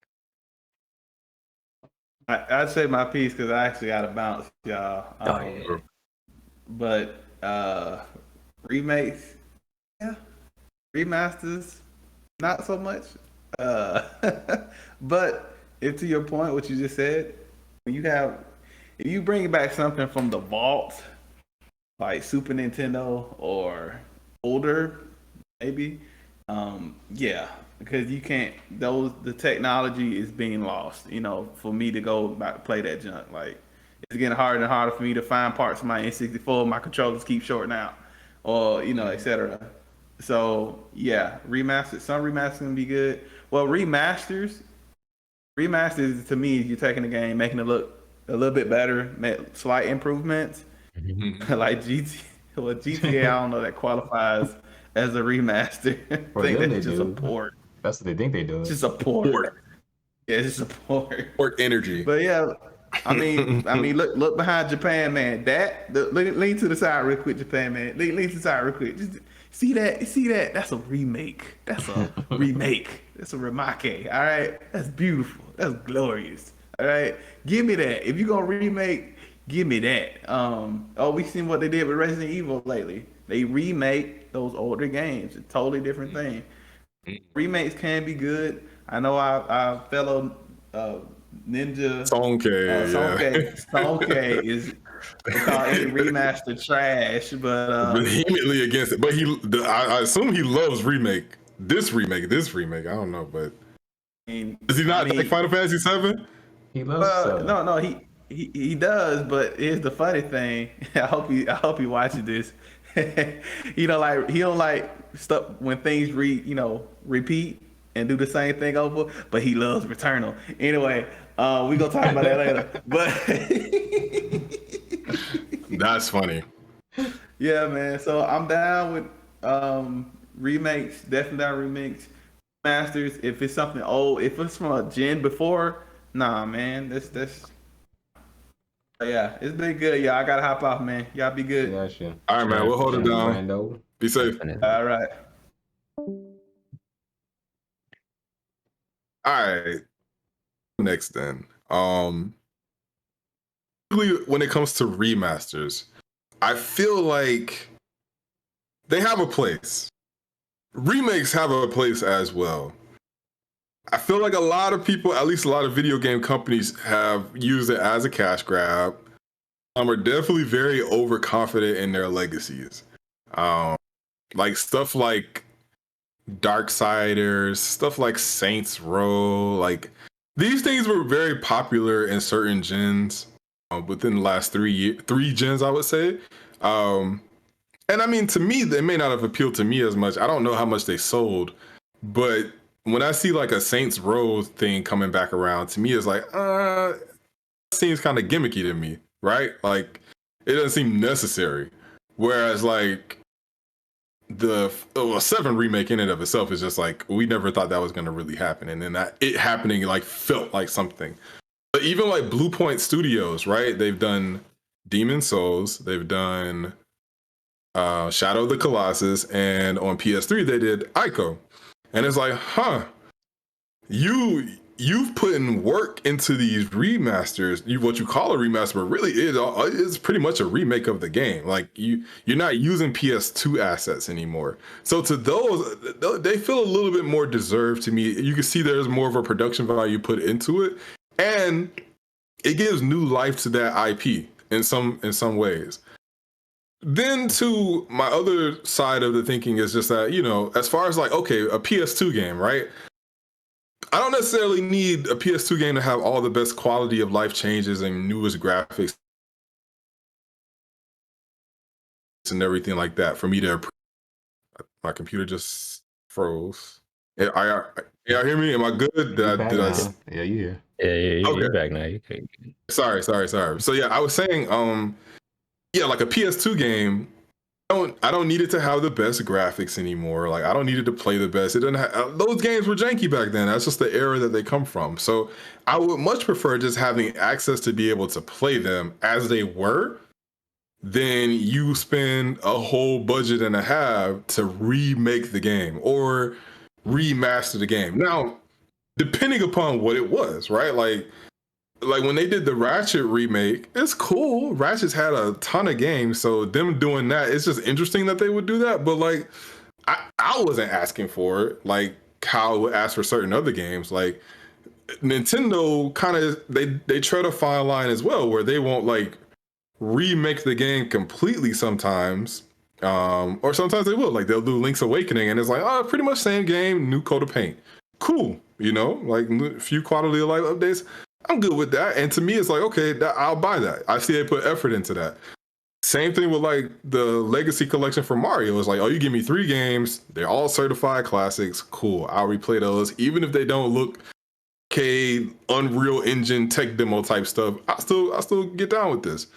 I'd say my piece because I actually got to bounce, y'all. Yeah. But remakes, yeah, remasters, not so much. But to your point, what you just said, when if you bring back something from the vault, like Super Nintendo or older, maybe, yeah, because you can't. The technology is being lost. For me to go back play that junk, like it's getting harder and harder for me to find parts of my N64. My controllers keep shorting out, or etc. So yeah, some remasters can be good. Well, remasters to me, you're taking the game, making it look a little bit better, slight improvements, like GTA. I don't know that qualifies as a remaster. I think them, that's they just a do. port. That's what they think they do. Just a port. Yeah, it's just a port. Port energy. But yeah, I mean, look behind Japan, man. Lean to the side real quick, Japan, man. Lean to the side real quick. Just see that? That's a remake. That's a remake. That's a remake. All right, that's beautiful. That's glorious. All right, give me that. If you're gonna remake, give me that. We seen what they did with Resident Evil lately. They remake those older games. A totally different thing. Remakes can be good. I know our fellow ninja Song K is called any remaster trash, but vehemently against it. But I assume he loves this remake. I don't know, but does he not like Final Fantasy VII? He loves. No, he does. But here's the funny thing. I hope he watches this. Like he don't like stuff when things repeat and do the same thing over, but he loves Returnal. Anyway, we gonna talk about that later. But that's funny. Yeah, man. So I'm down with remakes, definitely down remakes. Masters, if it's something old, if it's from a gen before, nah, man. Yeah, it's been good, y'all. I gotta hop off, man. Y'all be good. Gotcha. All right, man. We'll hold it down. Brando. Be safe. All right. All right. Next then. When it comes to remasters, I feel like they have a place. Remakes have a place as well. I feel like a lot of people, at least a lot of video game companies, have used it as a cash grab. Are definitely very overconfident in their legacies. Like stuff like Darksiders, stuff like Saints Row, like these things were very popular in certain gens within the last 3 gens, I would say. And I mean, to me, they may not have appealed to me as much. I don't know how much they sold, but when I see like a Saints Row thing coming back around, to me, it's like, seems kind of gimmicky to me, right? Like, it doesn't seem necessary. Whereas like the 7 remake in and of itself is just like, we never thought that was going to really happen. And then it happening like felt like something. But even like Blue Point Studios, right? They've done Demon Souls, they've done Shadow of the Colossus, and on PS3 they did Ico. And it's like, you've put in work into these remasters, what you call a remaster, but really it's pretty much a remake of the game. Like you're not using PS2 assets anymore. So to those, they feel a little bit more deserved to me. You can see there's more of a production value put into it, and it gives new life to that IP in some ways. Then to my other side of the thinking is just that, as far as like, okay, a PS2 game, right? I don't necessarily need a PS2 game to have all the best quality of life changes and newest graphics and everything like that for me to. My computer just froze. Y'all hear me? Am I good? Yeah, you hear? Yeah, Okay. You're back now. You can... Sorry. So yeah, I was saying, like a PS2 game, I don't need it to have the best graphics anymore. Like I don't need it to play the best. It doesn't have, those games were janky back then. That's just the era that they come from. So I would much prefer just having access to be able to play them as they were than you spend a whole budget and a half to remake the game or remaster the game. Now, depending upon what it was, right? Like like when they did the Ratchet remake, it's cool. Ratchet's had a ton of games, so them doing that, it's just interesting that they would do that. But like, I wasn't asking for it. Like how I would ask for certain other games. Like Nintendo kind of they tread a fine line as well, where they won't like remake the game completely sometimes. Or sometimes they will. Like they'll do Link's Awakening, and it's like, oh, pretty much same game, new coat of paint. Cool, you know, like a few quality of life updates. I'm good with that. And to me, it's like, okay, I'll buy that. I see they put effort into that. Same thing with like the Legacy Collection for Mario. It's like, oh, you give me 3 games, they're all certified classics. Cool, I'll replay those, even if they don't look okay, Unreal Engine tech demo type stuff. I still get down with this.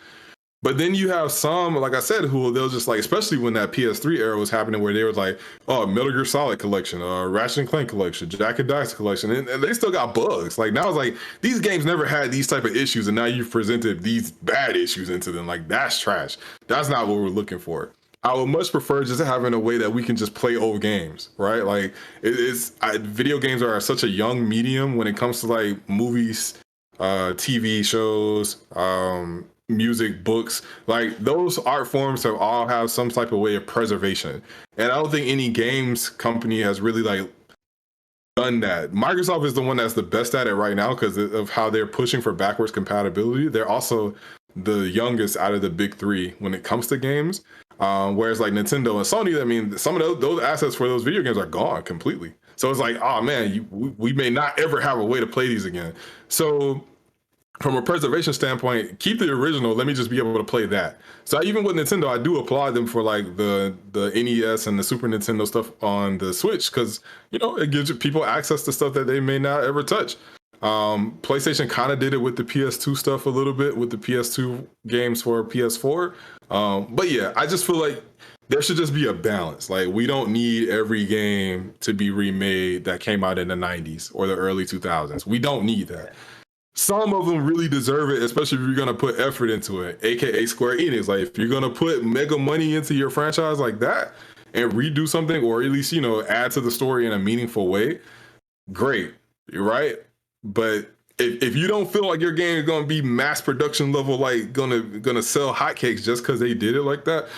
But then you have some, like I said, who they'll just like, especially when that PS3 era was happening, where they were like, oh, Metal Gear Solid collection, Ratchet and Clank collection, Jack and Daxter collection, and they still got bugs. Like now it's like these games never had these type of issues, and now you've presented these bad issues into them. Like that's trash. That's not what we're looking for. I would much prefer just having a way that we can just play old games, right? Like video games are such a young medium when it comes to like movies, TV shows, music, books. Like those art forms have some type of way of preservation, and I don't think any games company has really like done that. Microsoft is the one that's the best at it right now because of how they're pushing for backwards compatibility. They're also the youngest out of the big 3 when it comes to games. Whereas like Nintendo and Sony, I mean, some of those assets for those video games are gone completely. So it's like, oh man, we may not ever have a way to play these again. So from a preservation standpoint, keep the original. Let me just be able to play that. So even with Nintendo, I do applaud them for like the NES and the Super Nintendo stuff on the Switch, because you know it gives people access to stuff that they may not ever touch. PlayStation kind of did it with the PS2 stuff a little bit with the PS2 games for PS4. But yeah, I just feel like there should just be a balance. Like we don't need every game to be remade that came out in the 90s or the early 2000s. We don't need that. Some of them really deserve it, especially if you're going to put effort into it, aka Square Enix. Like if you're going to put mega money into your franchise like that and redo something, or at least, you know, add to the story in a meaningful way, great, you're right. But if you don't feel like your game is going to be mass production level, like gonna sell hotcakes just because they did it like that,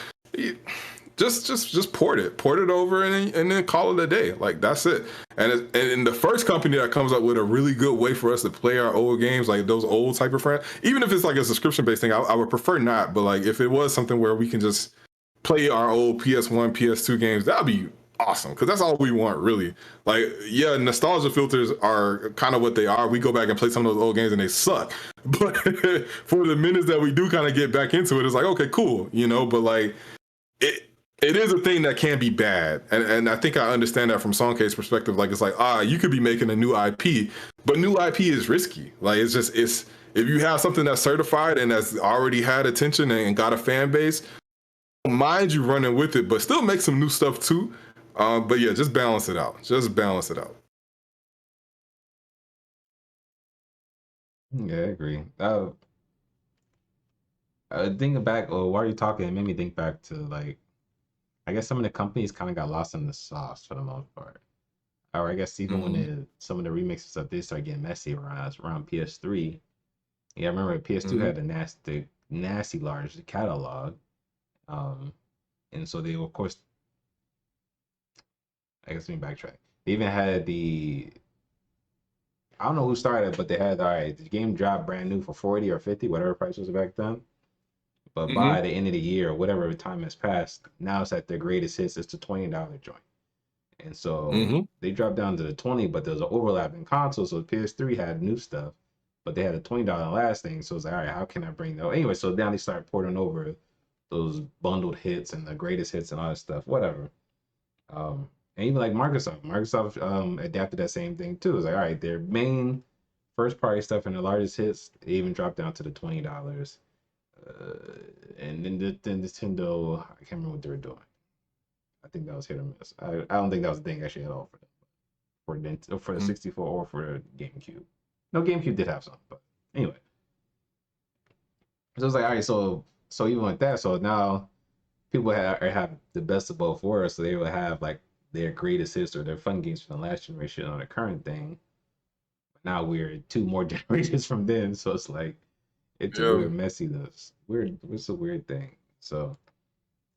just port it over and then call it a day. Like that's it. And the first company that comes up with a really good way for us to play our old games, like those old type of friends, even if it's like a subscription based thing, I would prefer not. But like if it was something where we can just play our old PS1, PS2 games, that'd be awesome, because that's all we want, really. Like, yeah, nostalgia filters are kind of what they are. We go back and play some of those old games and they suck, but for the minutes that we do kind of get back into it, it's like, okay, cool, you know. But like it is a thing that can be bad, and I think I understand that from Songcase's perspective. Like it's like, you could be making a new IP, but new IP is risky. Like it's if you have something that's certified and that's already had attention and got a fan base, I don't mind you running with it, but still make some new stuff too. But yeah, just balance it out. Yeah, I agree. Thinking back, while you're talking, it made me think back to like, I guess some of the companies kind of got lost in the sauce for the most part. Or I guess even when some of the remixes stuff did start getting messy around PS3. Yeah, I remember PS2 had a nasty large catalog. And so they, of course, I guess let me backtrack. They even had I don't know who started, but they had, all right, the game dropped brand new for 40 or 50, whatever price was back then. But by the end of the year, or whatever time has passed, now it's at their greatest hits. It's the $20 joint. And so they dropped down to the 20, but there's an overlap in consoles. So PS3 had new stuff, but they had a $20 last thing. So it's like, all right, how can I bring that? Anyway, so now they start porting over those bundled hits and the greatest hits and all that stuff, whatever. And even like Microsoft adapted that same thing too. It's like, all right, their main first party stuff and the largest hits, they even dropped down to the $20. And then Nintendo, I can't remember what they were doing. I think that was hit or miss. I don't think that was a thing actually at all for them. For the 64 or for the GameCube. No, GameCube did have some, but anyway. So it's like, all right, so even with that, so now people have the best of both worlds. So they will have like their greatest hits or their fun games from the last generation on the current thing. now we're 2 more generations from then, so it's like it's a Yeah. weird messiness. It's a weird thing. So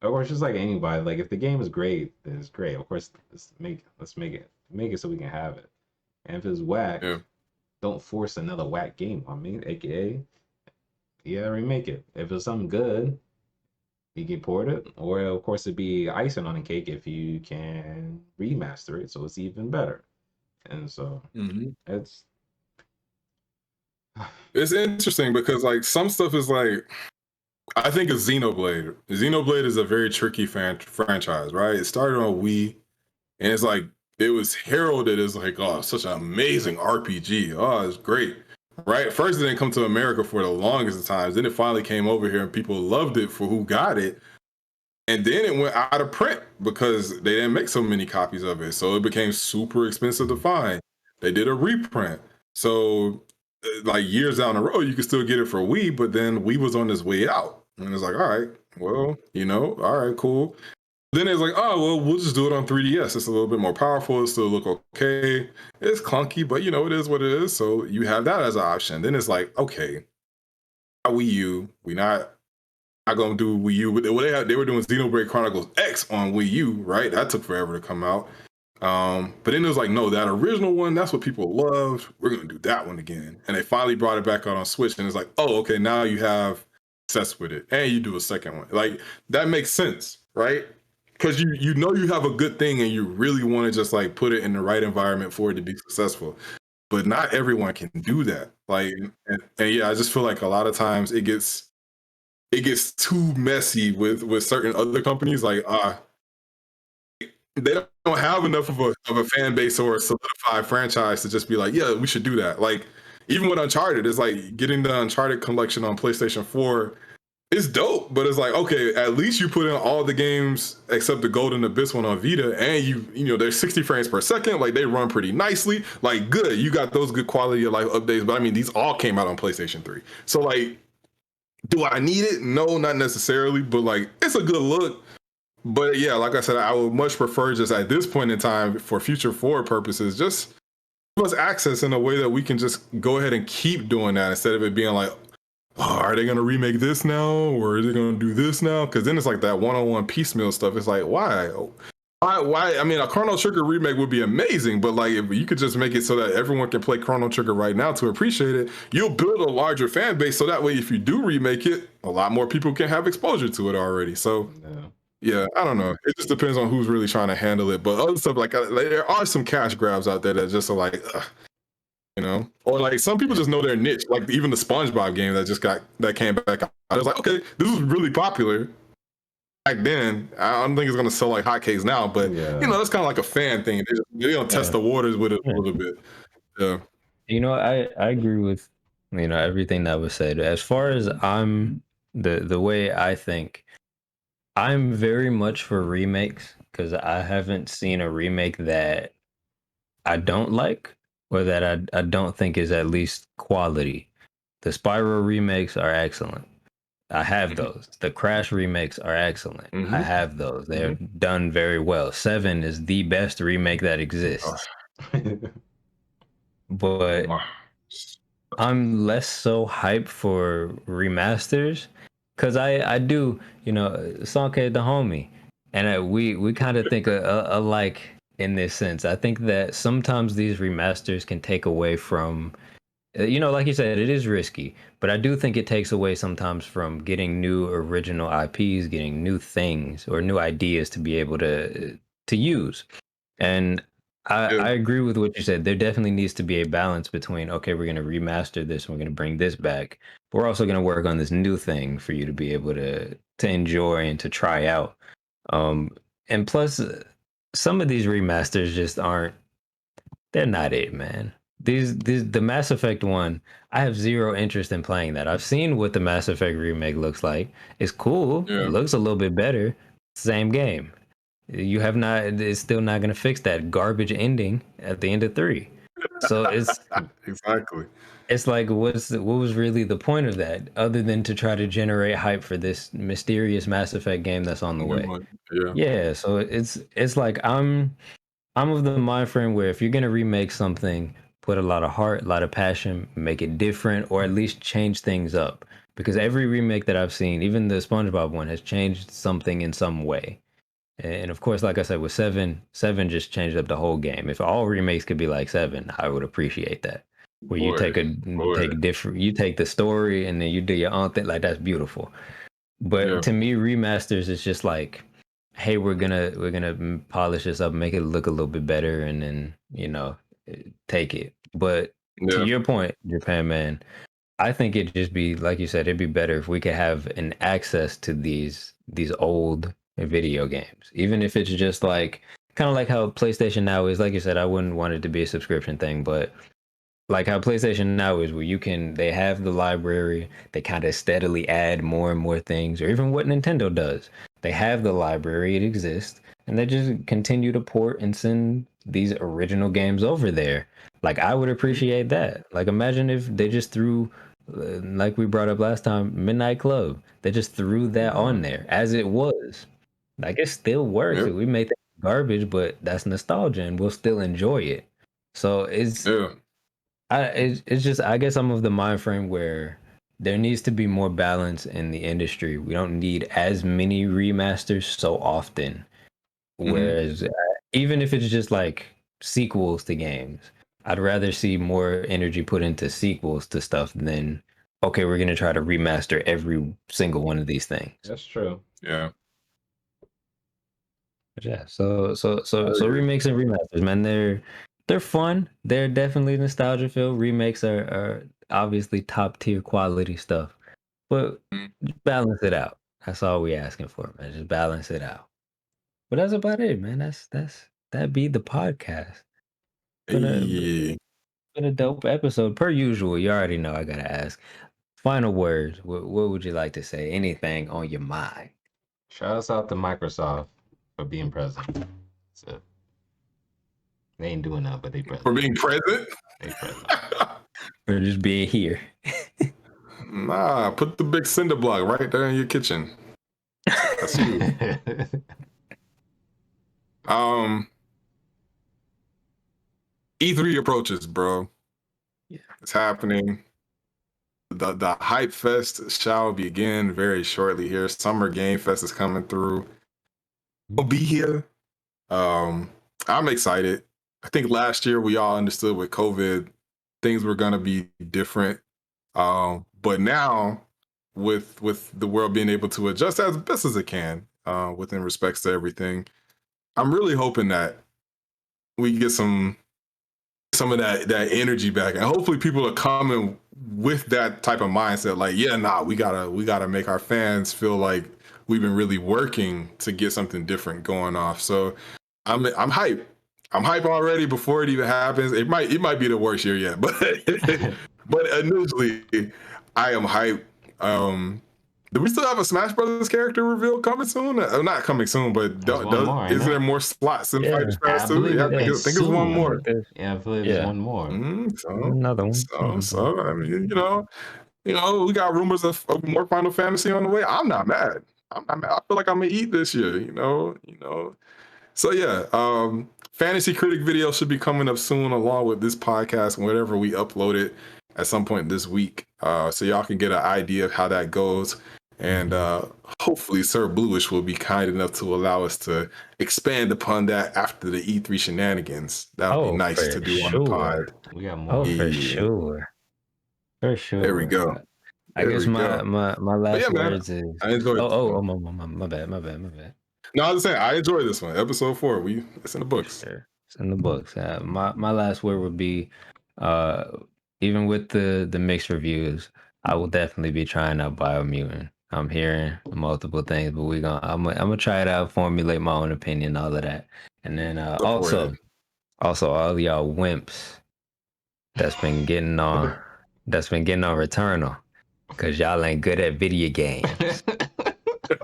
of course, just like anybody, like if the game is great, then it's great. Of course, let's make it so we can have it. And if it's whack, Yeah. don't force another whack game on me. AKA, yeah, remake it. If it's something good, you can port it, or of course it'd be icing on the cake if you can remaster it, so it's even better. And so it's It's interesting because like some stuff is like, I think of Xenoblade. Xenoblade is a very tricky franchise, right? It started on Wii, and it's like it was heralded as like, oh, such an amazing RPG. Oh, it's great, right? First, it didn't come to America for the longest of times. Then it finally came over here, and people loved it for who got it. And then it went out of print because they didn't make so many copies of it, so it became super expensive to find. They did a reprint, so like years down the road, you could still get it for Wii, but then Wii was on its way out, and it's like, all right, well, all right, cool. Then it's like, oh well, we'll just do it on 3DS. It's a little bit more powerful. It still look okay. It's clunky, but it is what it is. So you have that as an option. Then it's like, okay, Wii U, we not gonna do Wii U. They were doing Xenoblade Chronicles X on Wii U, right? That took forever to come out. But then it was like, no, that original one, that's what people loved. We're gonna do that one again. And they finally brought it back out on Switch, and it's like, oh, okay, now you have success with it, and you do a second one. Like that makes sense, right? Because you know you have a good thing, and you really want to just like put it in the right environment for it to be successful. But not everyone can do that. Like, and yeah, I just feel like a lot of times it gets too messy with certain other companies. Like, they don't have enough of a fan base or a solidified franchise to just be like, yeah, we should do that. Like, even with Uncharted, it's like getting the Uncharted collection on PlayStation 4 is dope, but it's like, okay, at least you put in all the games except the Golden Abyss one on Vita, and they're 60 frames per second, like they run pretty nicely. Like, good, you got those good quality of life updates, but I mean, these all came out on PlayStation 3. So like, do I need it? No, not necessarily, but like, it's a good look. But yeah, like I said, I would much prefer just at this point in time, for future forward purposes, just give us access in a way that we can just go ahead and keep doing that instead of it being like, oh, are they going to remake this now, or are they going to do this now? Because then it's like that one-on-one piecemeal stuff. It's like, why? I mean, a Chrono Trigger remake would be amazing, but like if you could just make it so that everyone can play Chrono Trigger right now to appreciate it, you'll build a larger fan base. So that way, if you do remake it, a lot more people can have exposure to it already. So yeah, I don't know. It just depends on who's really trying to handle it. But other stuff like there are some cash grabs out there that just are like, or like some people just know their niche. Like even the SpongeBob game that came back out. I was like, okay, this was really popular back then. I don't think it's gonna sell like hotcakes now, but that's kind of like a fan thing. They don't test the waters with it a little bit. Yeah. I agree with everything that was said. As far as I'm the way I think, I'm very much for remakes because I haven't seen a remake that I don't like or that I don't think is at least quality. The Spyro remakes are excellent. I have those. The Crash remakes are excellent. I have those. They're done very well. 7 is the best remake that exists. But I'm less so hyped for remasters because I do, Sonke the homie, and we kind of think alike in this sense. I think that sometimes these remasters can take away from, like you said, it is risky, but I do think it takes away sometimes from getting new original IPs, getting new things or new ideas to be able to use. And I agree with what you said. There definitely needs to be a balance between, okay, we're going to remaster this and we're going to bring this back. But we're also going to work on this new thing for you to be able to enjoy and to try out. And plus, some of these remasters just they're not it, man. The Mass Effect one, I have zero interest in playing that. I've seen what the Mass Effect remake looks like. It's cool. Yeah. It looks a little bit better. Same game. You have not. It's still not going to fix that garbage ending at the end of 3. So it's exactly. It's like, what was really the point of that, other than to try to generate hype for this mysterious Mass Effect game that's on the way? Yeah. So it's like I'm of the mind frame where if you're gonna remake something, put a lot of heart, a lot of passion, make it different, or at least change things up. Because every remake that I've seen, even the SpongeBob one, has changed something in some way. And of course, like I said, with seven just changed up the whole game. If all remakes could be like seven, I would appreciate that. Where you Boy, take different, you take the story and then you do your own thing. Like that's beautiful. But yeah, to me, remasters is just like, hey, we're gonna polish this up, make it look a little bit better, and then take it. But to yeah, your point, Japan man, I think it'd just be like you said, it'd be better if we could have an access to these old video games, even if it's just like kind of like how PlayStation Now is. Like you said, I wouldn't want it to be a subscription thing, but like how PlayStation Now is, where they have the library, they kind of steadily add more and more things, or even what Nintendo does. They have the library, it exists, and they just continue to port and send these original games over there. Like I would appreciate that. Like imagine if they just threw, like we brought up last time, Midnight Club. They just threw that on there as it was. Like it still works. yeah, We may think it's garbage, but that's nostalgia, and we'll still enjoy it. So yeah. it's just I guess I'm of the mind frame where there needs to be more balance in the industry. We don't need as many remasters so often. Hmm. Whereas even if it's just like sequels to games, I'd rather see more energy put into sequels to stuff than okay, we're gonna try to remaster every single one of these things. That's true. Yeah, But yeah, I so agree. remakes and remasters, man, they're fun. They're definitely nostalgia filled. Remakes are obviously top tier quality stuff, but Mm. just balance it out. That's all we asking for, man. Just balance it out. But that's about it, man. That be the podcast. Hey, Been a dope episode per usual. You already know I gotta ask. Final words. What would you like to say? Anything on your mind? Shout out to Microsoft for being present. So they ain't doing nothing, but they for present. being present. They present. For just being here. Nah, put the big cinder block right there in your kitchen. That's you. Um, E3 approaches, bro. Yeah. It's happening. The Hype Fest shall begin very shortly here. Summer Game Fest is coming through. We'll be here. Um, I'm excited. I think last year we all understood with COVID things were gonna be different. But now with the world being able to adjust as best as it can, within respects to everything, I'm really hoping that we get some of that energy back, and hopefully people are coming with that type of mindset. Like, yeah, nah, we gotta make our fans feel like we've been really working to get something different going off. So I'm hype. I'm hype already before it even happens. It might be the worst year yet, but initially, I am hype. Do we still have a Smash Brothers character reveal coming soon? Not coming soon, but There's one more, ain't isn't there there? more slots in Yeah. Fighters I Pass 2? believe Yeah, I it's think it's one I more. soon. think there's Yeah, I believe there's yeah. one more. Another one. So I mean, we got rumors of more Final Fantasy on the way. I'm not mad. I'm not mad. I feel like I'm gonna eat this year. So yeah, Fantasy Critic video should be coming up soon, along with this podcast, whenever we upload it at some point this week, so y'all can get an idea of how that goes. And hopefully, Sir Bluish will be kind enough to allow us to expand upon that after the E3 shenanigans. That would be Oh, nice to for do on the pod. sure. We got Oh, more. for Yeah, sure. For there we sure. go. I There guess we my go. my my But yeah, last man, words is I enjoyed this one. my bad, my bad, my bad. No, I was saying I enjoyed this one. Episode 4. It's in the For books. sure. It's in the books. My last word would be, uh, even with the mixed reviews, I will definitely be trying out Biomutant. I'm hearing multiple things, but I'm gonna try it out, formulate my own opinion, all of that, and then Support it. also all y'all wimps that's been getting on Returnal, cause y'all ain't good at video games.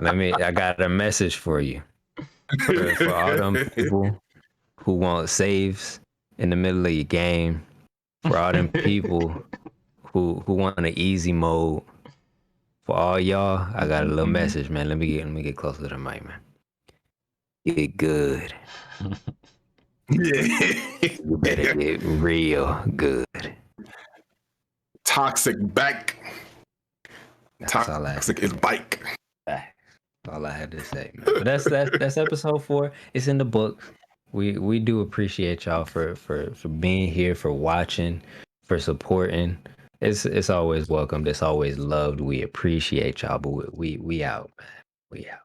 I got a message for you, for all them people who want saves in the middle of your game, for all them people who want an easy mode, for all y'all, I got a little message, man. Let me get closer to the mic, man. Get good. You better get real good. Toxic back. That's all I Toxic is bike. That's all I had to say, man. But that's episode 4. It's in the books. We do appreciate y'all for being here, for watching, for supporting. It's always welcomed. It's always loved. We appreciate y'all. But we out, man. We out.